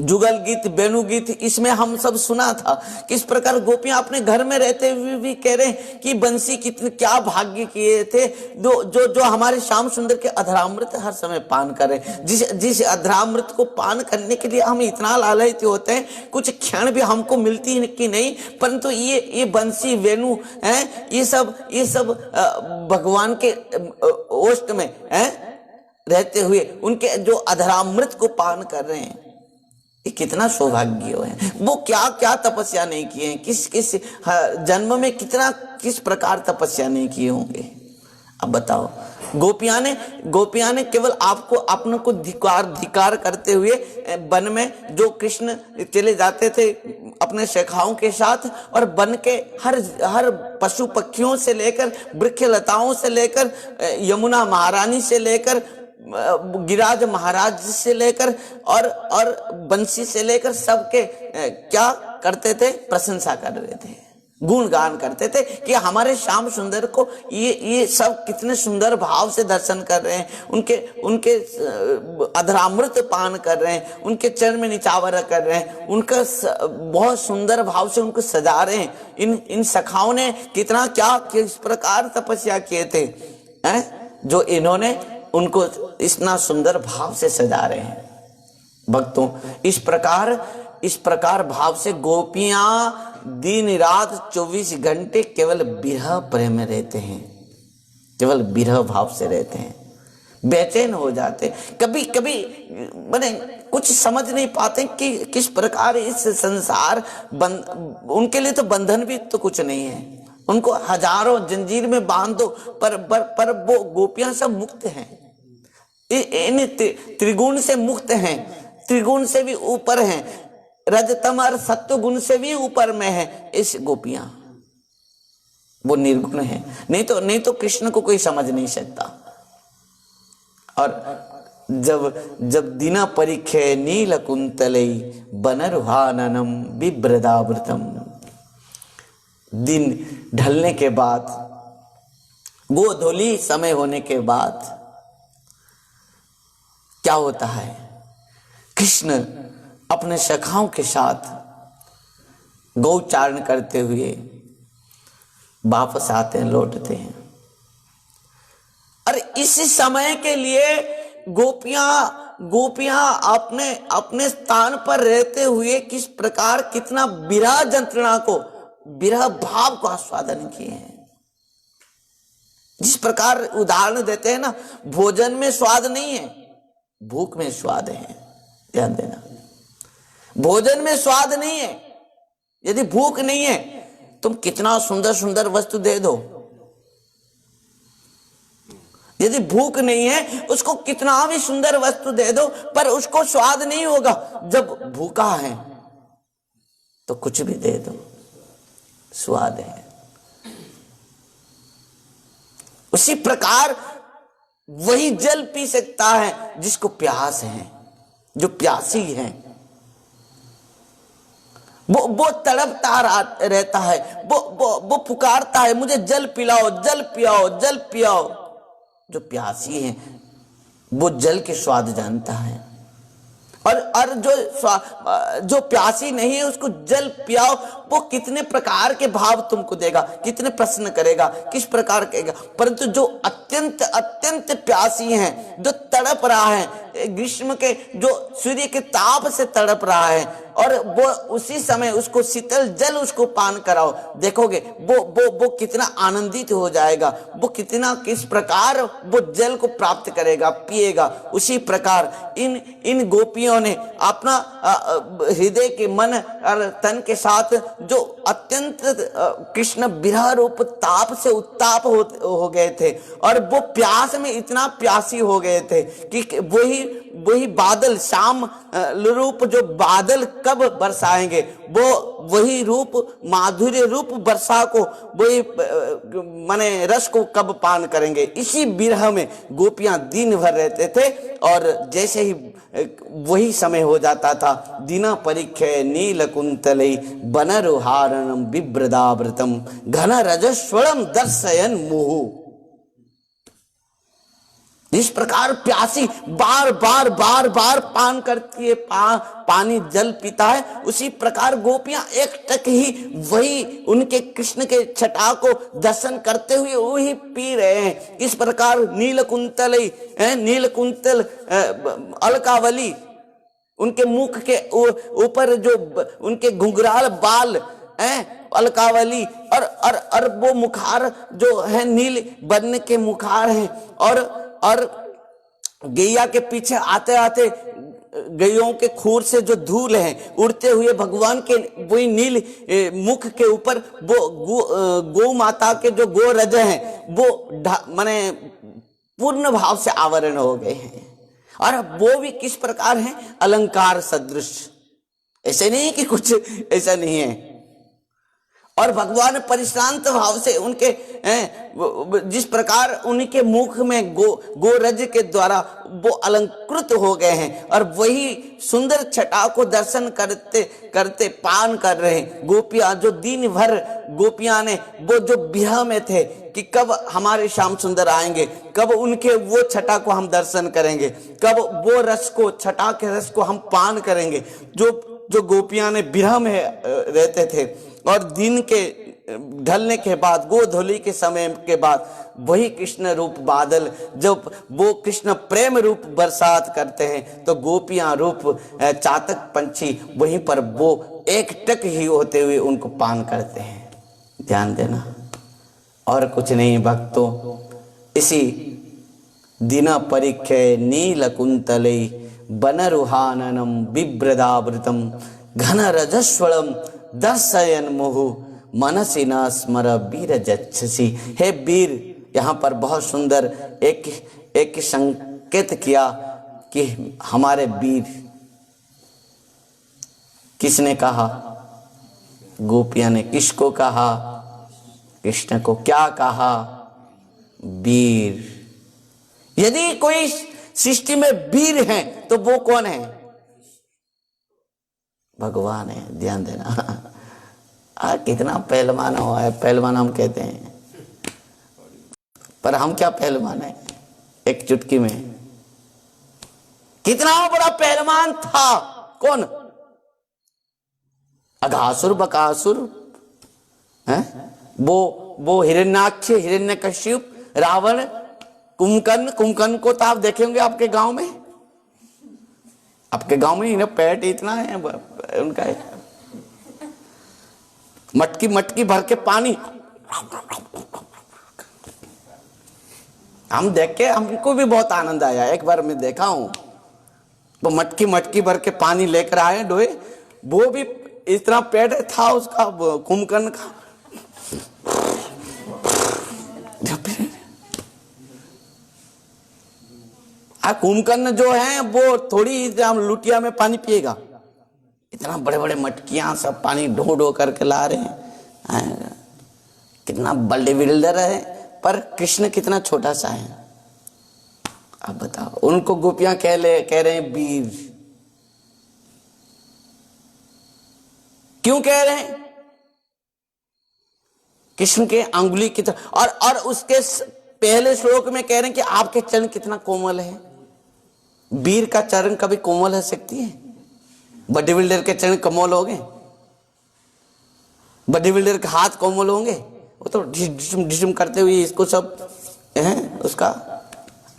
जुगल गीत, वेणु गीत, इसमें हम सब सुना था किस प्रकार गोपियां अपने घर में रहते हुए भी कह रहे हैं कि बंसी कितने क्या भाग्य किए थे जो हमारे श्याम सुंदर के अधरामृत हर समय पान करें। जिस अधरामृत को पान करने के लिए हम इतना लालयित होते हैं, कुछ क्षण भी हमको मिलती कि नहीं, परंतु ये बंसी वेणु है, ये सब भगवान के ओष्ठ में है रहते हुए उनके जो अधरामृत को पान कर रहे हैं, ये कितना सौभाग्य है। वो क्या क्या तपस्या नहीं किए हैं, किस जन्म में किस प्रकार तपस्या नहीं किए होंगे। अब बताओ, गोपियां ने केवल आपको अपने को धिकार करते हुए वन में जो कृष्ण चले जाते थे अपने शाखाओं के साथ, और वन के हर पशु पक्षियों से लेकर, वृक्ष लताओं से लेकर, यमुना महारानी से लेकर, गिरिराज महाराज से लेकर और बंसी से लेकर सबके क्या करते थे? प्रशंसा कर रहे थे, गुणगान करते थे कि हमारे श्याम सुंदर को ये सब कितने सुंदर भाव से दर्शन कर रहे हैं, उनके अधरामृत पान कर रहे हैं, उनके चरण में निचावर कर रहे हैं, उनका बहुत सुंदर भाव से उनको सजा रहे हैं। इन सखाओं ने कितना क्या किस प्रकार तपस्या किए थे जो इन्होंने उनको इतना सुंदर भाव से सजा रहे हैं। भक्तों, इस प्रकार भाव से गोपियां दिन रात 24 घंटे केवल विरह प्रेम में रहते हैं, केवल विरह भाव से रहते हैं, बेचैन हो जाते। कभी कभी मैंने कुछ समझ नहीं पाते कि किस प्रकार इस संसार उनके लिए तो बंधन भी तो कुछ नहीं है, उनको हजारों जंजीर में बांध दो, पर वो गोपियां सब मुक्त हैं, इन त्रिगुण से मुक्त हैं, त्रिगुण से भी ऊपर हैं, रजतम और सत्व गुण से भी ऊपर में है इस गोपियां, वो निर्गुण है। नहीं तो कृष्ण को कोई समझ नहीं सकता। और जब दिना परीखे नील कुंतलई बनरुहाननम बिभ्रदावृतम, दिन ढलने के बाद, गोधूली समय होने के बाद क्या होता है? कृष्ण अपने सखाओं के साथ गौचारण करते हुए वापस आते हैं, लौटते हैं। और इस समय के लिए गोपियां अपने स्थान पर रहते हुए किस प्रकार कितना विरह यंत्रणा को, विरह भाव को आस्वादन किए हैं। जिस प्रकार उदाहरण देते हैं ना, भोजन में स्वाद नहीं है, भूख में स्वाद है। ध्यान देना, भोजन में स्वाद नहीं है, यदि भूख नहीं है, तुम कितना सुंदर सुंदर वस्तु दे दो, यदि भूख नहीं है उसको कितना भी सुंदर वस्तु दे दो, पर उसको स्वाद नहीं होगा। जब भूखा है तो कुछ भी दे दो, स्वाद है। उसी प्रकार वही जल पी सकता है जिसको प्यास है, जो प्यासी है। वो तड़पता रहता है, वो पुकारता है, मुझे जल पिलाओ, जल पियाओ, जल पियाओ। जो प्यासी है वो जल के स्वाद जानता है, और जो प्यासी नहीं है उसको जल पियाओ, वो कितने प्रकार के भाव तुमको देगा, कितने प्रश्न करेगा, किस प्रकार करेगा। परंतु जो अत्यंत अत्यंत प्यासी है, जो तड़प रहा है, ग्रीष्म के जो सूर्य के ताप से तड़प रहा है, और वो उसी समय उसको शीतल जल उसको पान कराओ, देखोगे वो कितना आनंदित हो जाएगा, वो किस प्रकार वो जल को प्राप्त करेगा, पिएगा। उसी प्रकार इन गोपियों ने अपना हृदय के मन और तन के साथ जो अत्यंत कृष्ण विरह रूप ताप से उत्ताप हो गए थे, और वो प्यास में इतना प्यासी हो गए थे कि वही बादल, शाम रूप जो बादल कब बरसाएंगे, वो वही रूप, माधुर्य रूप वर्षा को, वही माने रस को कब पान करेंगे। इसी विरह में गोपियां दिन भर रहते थे, और जैसे ही वही समय हो जाता था, दिना परीक्षे नील कुंतले बनरुहारणम बिभ्रदावृतम घन रजस्वरम दर्शयन मुहु। इस प्रकार प्यासी बार बार बार बार पान करती है, पानी जल पीता है, उसी प्रकार गोपियां एक टक ही वही उनके कृष्ण के छटा को दर्शन करते हुए वही पी रहे हैं। इस प्रकार नीलकुंतल अलकावली, उनके मुख के ऊपर जो उनके घुंघराल बाल अलकावली, और वो मुखार जो है नील वर्ण के मुखार हैं, और गैया के पीछे आते आते गैयों के खूर से जो धूल है उड़ते हुए भगवान के वही नील मुख के ऊपर वो गौ माता के जो गो रज हैं वो माने पूर्ण भाव से आवरण हो गए हैं, और वो भी किस प्रकार है, अलंकार सदृश। ऐसे नहीं कि कुछ ऐसा नहीं है। और भगवान परिश्रांत भाव से उनके जिस प्रकार उनके मुख में गोरज के द्वारा वो अलंकृत हो गए हैं, और वही सुंदर छटा को दर्शन करते करते पान कर रहे हैं। गोपियां जो दिन भर गोपियां ने वो जो विरह में थे कि कब हमारे श्याम सुंदर आएंगे, कब उनके वो छटा को हम दर्शन करेंगे, कब वो रस को, छटा के रस को हम पान करेंगे। जो गोपियां ने विरह में रहते थे, और दिन के ढलने के बाद, गोधूली के समय के बाद वही कृष्ण रूप बादल, जब वो कृष्ण प्रेम रूप बरसात करते हैं, तो गोपियां रूप चातक पंछी वहीं पर वो एक टक ही होते हुए उनको पान करते हैं। ध्यान देना, और कुछ नहीं भक्तों। इसी दिना परीक्षे नील कुंतले बनरुहाननम बिभ्रदावृतम घन रजस्वलम दर्शयन मुहु मनसी न स्मर वीर जच्छसी। हे वीर, यहाँ पर बहुत सुंदर एक संकेत किया कि हमारे वीर, किसने कहा? गोपियां ने। किसको कहा? कृष्ण को। क्या कहा? वीर। यदि कोई सृष्टि में वीर है तो वो कौन है? भगवान है। ध्यान देना। कितना पहलवान हुआ है, पहलवान हम कहते हैं, पर हम क्या पहलवान है? एक चुटकी में कितना बड़ा पहलवान था। कौन? अघासुर बकासुर है, वो हिरण्याक्ष, हिरण्यकश्यप, रावण, कुंभकर्ण को तो आप देखेंगे आपके गांव में। आपके गांव में इन्हें पेट इतना है उनका है। मटकी भर के पानी हम देख के हमको भी बहुत आनंद आया। एक बार मैं देखा हूं, वो मटकी भर के पानी लेकर आए डोए, वो भी इतना पेट था उसका कुंभकर्ण का। कुंभकर्ण जो है वो थोड़ी लुटिया में पानी पिएगा, इतना बड़े बड़े मटकियां सब पानी ढो ढो करके ला रहे हैं, कितना बड़े बिल्डर है, पर कृष्ण कितना छोटा सा है। अब बताओ, उनको गोपियां कह रहे हैं वीर, क्यों कह रहे हैं? कृष्ण के अंगुली की तरह, और उसके पहले श्लोक में कह रहे हैं कि आपके चरण कितना कोमल है। वीर का चरण कभी कोमल हो सकती है? बॉडी बिल्डर के चरण कोमल होंगे? बॉडी बिल्डर के हाथ कोमल होंगे? वो तो ढिशुम ढिशुम करते हुए इसको सब है उसका,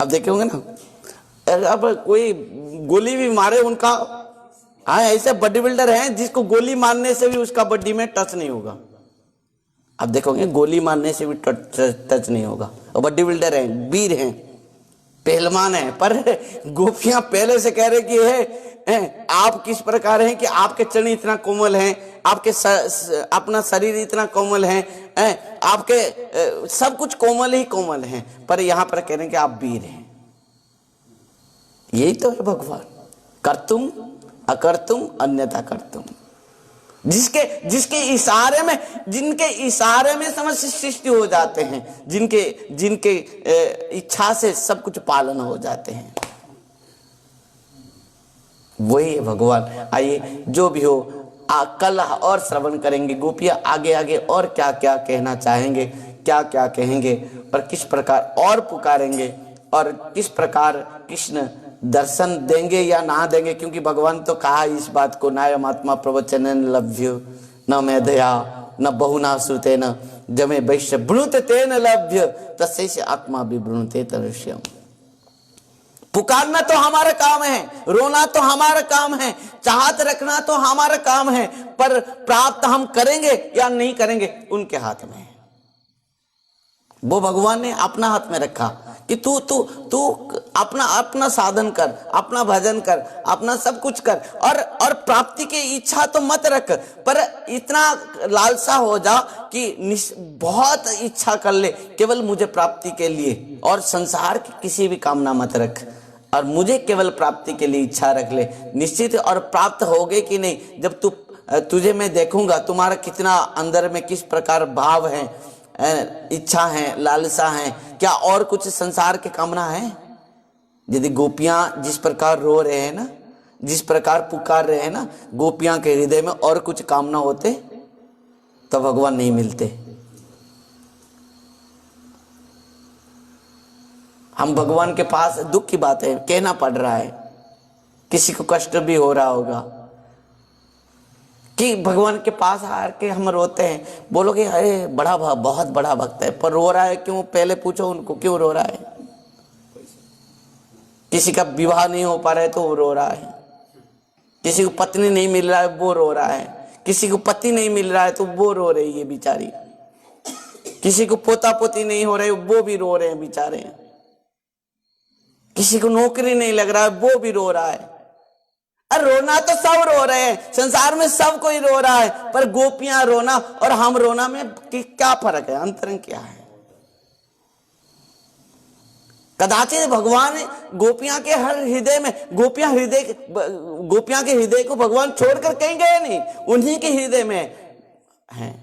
अब देखे होंगे ना। अब कोई गोली भी मारे उनका, हाँ ऐसे बॉडी बिल्डर हैं जिसको गोली मारने से भी उसका बॉडी में टच नहीं होगा। अब देखोगे गोली मारने से भी टच नहीं होगा, और बॉडी बिल्डर हैं, वीर हैं, पहलवान है। पर गोपियां पहले से कह रहे कि आप किस प्रकार हैं कि आपके चरण इतना कोमल हैं, आपके अपना शरीर इतना कोमल है, आपके सब कुछ कोमल ही कोमल हैं, पर यहां पर कह रहे हैं कि आप वीर हैं। यही तो है भगवान, कर्तुम अकर्तुम अन्यथा कर्तुम, जिसके इशारे में, जिनके इशारे में समस्त सृष्टि हो जाते हैं, जिनके इच्छा से सब कुछ पालन हो जाते हैं, वही है भगवान। आइए जो भी हो, कल और श्रवण करेंगे गोपियां आगे आगे और क्या क्या कहना चाहेंगे, क्या क्या कहेंगे, और किस प्रकार और पुकारेंगे, और किस प्रकार कृष्ण दर्शन देंगे या ना देंगे। क्योंकि भगवान तो कहा इस बात को, नायम आत्मा प्रवचन लभ्यो न मेधया न बहुना श्रुते न जमे वैश्य ब्रुते तेन लभ्य तस्य आत्मा विब्रुते तरुष्यम। पुकारना तो हमारा काम है, रोना तो हमारा काम है, चाहत रखना तो हमारा काम है, पर प्राप्त हम करेंगे या नहीं करेंगे उनके हाथ में है। वो भगवान ने अपना हाथ में रखा कि तू तू तू अपना साधन कर, अपना भजन कर, अपना सब कुछ कर, और प्राप्ति की इच्छा तो मत रख, पर इतना लालसा हो जा कि बहुत इच्छा कर ले केवल मुझे प्राप्ति के लिए, और संसार की किसी भी कामना मत रख, और मुझे केवल प्राप्ति के लिए इच्छा रख ले। निश्चित और प्राप्त होगे कि नहीं, जब तुझे मैं देखूंगा, तुम्हारा कितना अंदर में किस प्रकार भाव है, इच्छा है, लालसा है, क्या और कुछ संसार के कामना है? यदि गोपियां जिस प्रकार रो रहे हैं ना, जिस प्रकार पुकार रहे हैं ना, गोपियां के हृदय में और कुछ कामना होते तो भगवान नहीं मिलते। हम भगवान के पास, दुख की बात है, कहना पड़ रहा है, किसी को कष्ट भी हो रहा होगा कि भगवान के पास आके हम रोते हैं, बोलोगे अरे बहुत बड़ा भक्त है, पर रो रहा है क्यों? पहले पूछो उनको क्यों रो रहा है। किसी का विवाह नहीं हो पा रहा है तो वो रो रहा है, किसी को पत्नी नहीं मिल रहा है वो रो रहा है, किसी को पति नहीं मिल रहा है तो वो रो रही है बेचारी, किसी को पोता पोती नहीं हो रहे वो भी रो रहे हैं बेचारे, किसी को नौकरी नहीं लग रहा है वो भी रो रहा है। अरे रोना तो सब रो रहे हैं, संसार में सब कोई रो रहा है, पर गोपियां रोना और हम रोना में क्या फर्क है, अंतर क्या है? कदाचित भगवान गोपियां के हर हृदय में, गोपियां के हृदय को भगवान छोड़कर कहीं गए नहीं, उन्हीं के हृदय में है।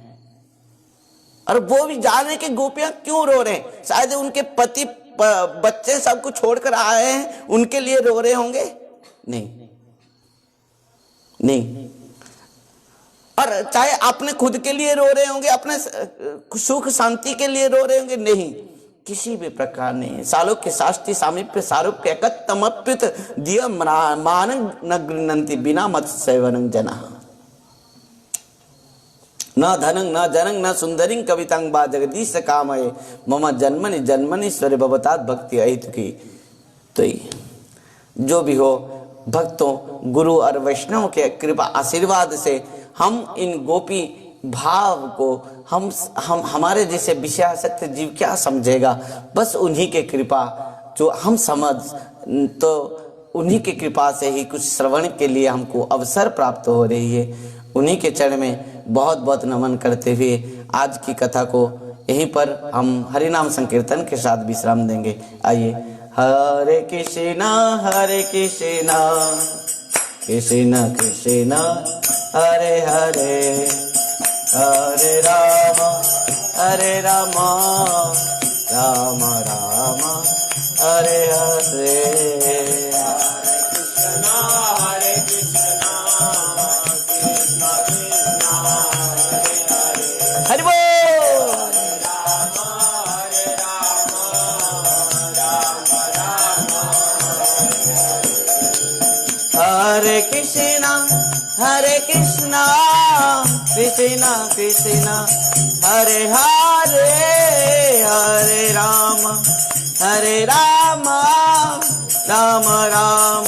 और वो भी जाने के गोपियां क्यों रो रहे हैं, शायद उनके पति बच्चे सबको छोड़कर आए हैं, उनके लिए रो रहे होंगे? नहीं। और चाहे अपने खुद के लिए रो रहे होंगे, अपने सुख शांति के लिए रो रहे होंगे? नहीं, किसी भी प्रकार नहीं। सालोक के शास्त्री सामीप्य सारूप के एकत्तमप्युत दिय मान न गृह्णन्ति बिना मत सेवनं जना। न धनं न जनं न सुंदरिं कवितां बा जगदीश कामये मम जन्मनि जन्मनीश्वरे भवतात् भक्ति अहितुकी। तो जो भी हो, भक्तों, गुरु और वैष्णव के कृपा आशीर्वाद से हम इन गोपी भाव को हम हमारे जैसे विषयासक्त जीव क्या समझेगा, बस उन्हीं के कृपा जो हम समझ, तो उन्हीं की कृपा से ही कुछ श्रवण के लिए हमको अवसर प्राप्त हो रही है। उन्हीं के चरण में बहुत बहुत नमन करते हुए आज की कथा को यहीं पर हम हरिनाम संकीर्तन के साथ विश्राम देंगे। आइए, हरे कृष्णा कृष्ण कृष्ण हरे हरे, हरे राम राम राम हरे हरे। हरि बोल। हरे कृष्णा कृष्णा कृष्णा हरे हरे, हरे राम राम राम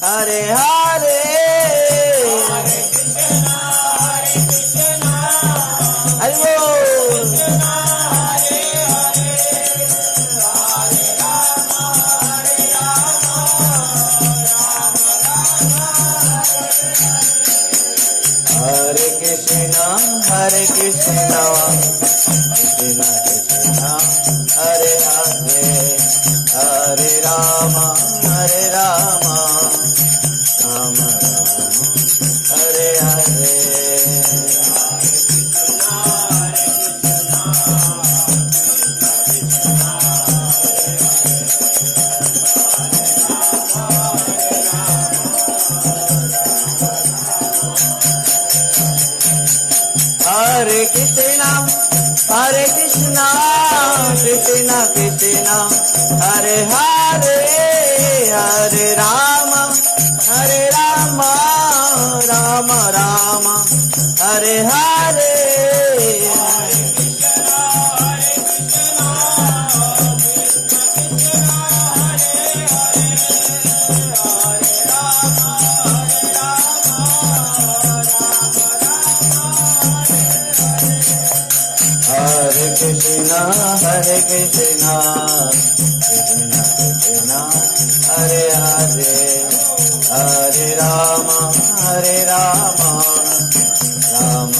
हरे हरे। हरि बोल। हरे कृष्णा कृष्णा कृष्णा हरे हरे, हरे राम राम राम हरे हरे। हरे कृष्णा कृष्णा कृष्णा हरे हरे, हरे राम राम राम हरे हरे। हरे कृष्णा कृष्णा कृष्णा हरे हरे, हरे राम राम राम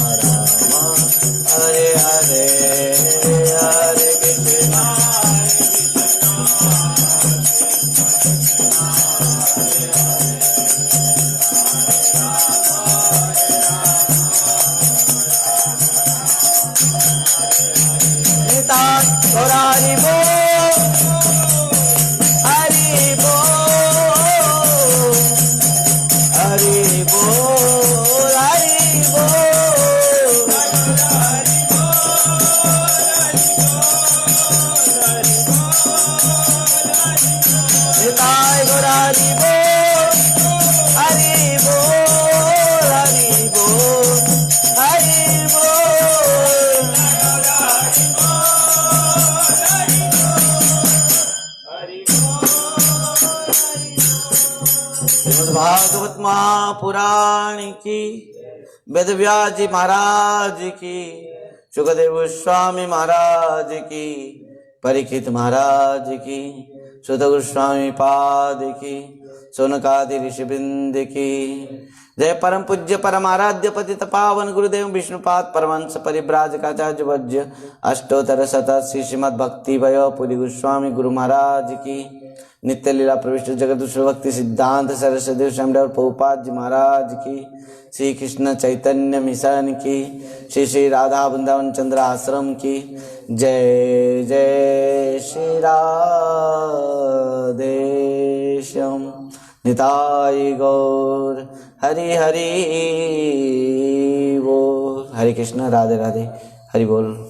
हरे हरे। हरे कृष्णा हरि बोल, हरि बोल, हरि बोल, हरि बोल। निताय गौर हरि बोल, हरि बोल, हरि बोल, हरि बोल। भागवत महापुराण की, वेद व्यास जी महाराज की, सुखदेव गोस्वामी महाराज की, परीक्षित महाराज की, सुत गोस्वामी पाद की, सोनकादि ऋषिवृंद की। जय परम पूज्य परम आराध्य पतित पावन गुरुदेव विष्णुपाद परमहंस परिव्राजकाचार्य वज्र अष्टोत्तर शत श्रीमद् भक्ति वयो पुरी गोस्वामी गुरु महाराज की। नित्य लीला प्रविष्ट जगत भक्ति सिद्धांत सरस्वती शंकर प्रभुपाद जी महाराज की। श्री कृष्ण चैतन्य मिशन की, श्री श्री राधा वृंदावन चंद्र आश्रम की। जय जय श्री राधेश्याम निताय गौर हरि हरि बोल। हरे कृष्ण, राधे राधे, हरि बोल।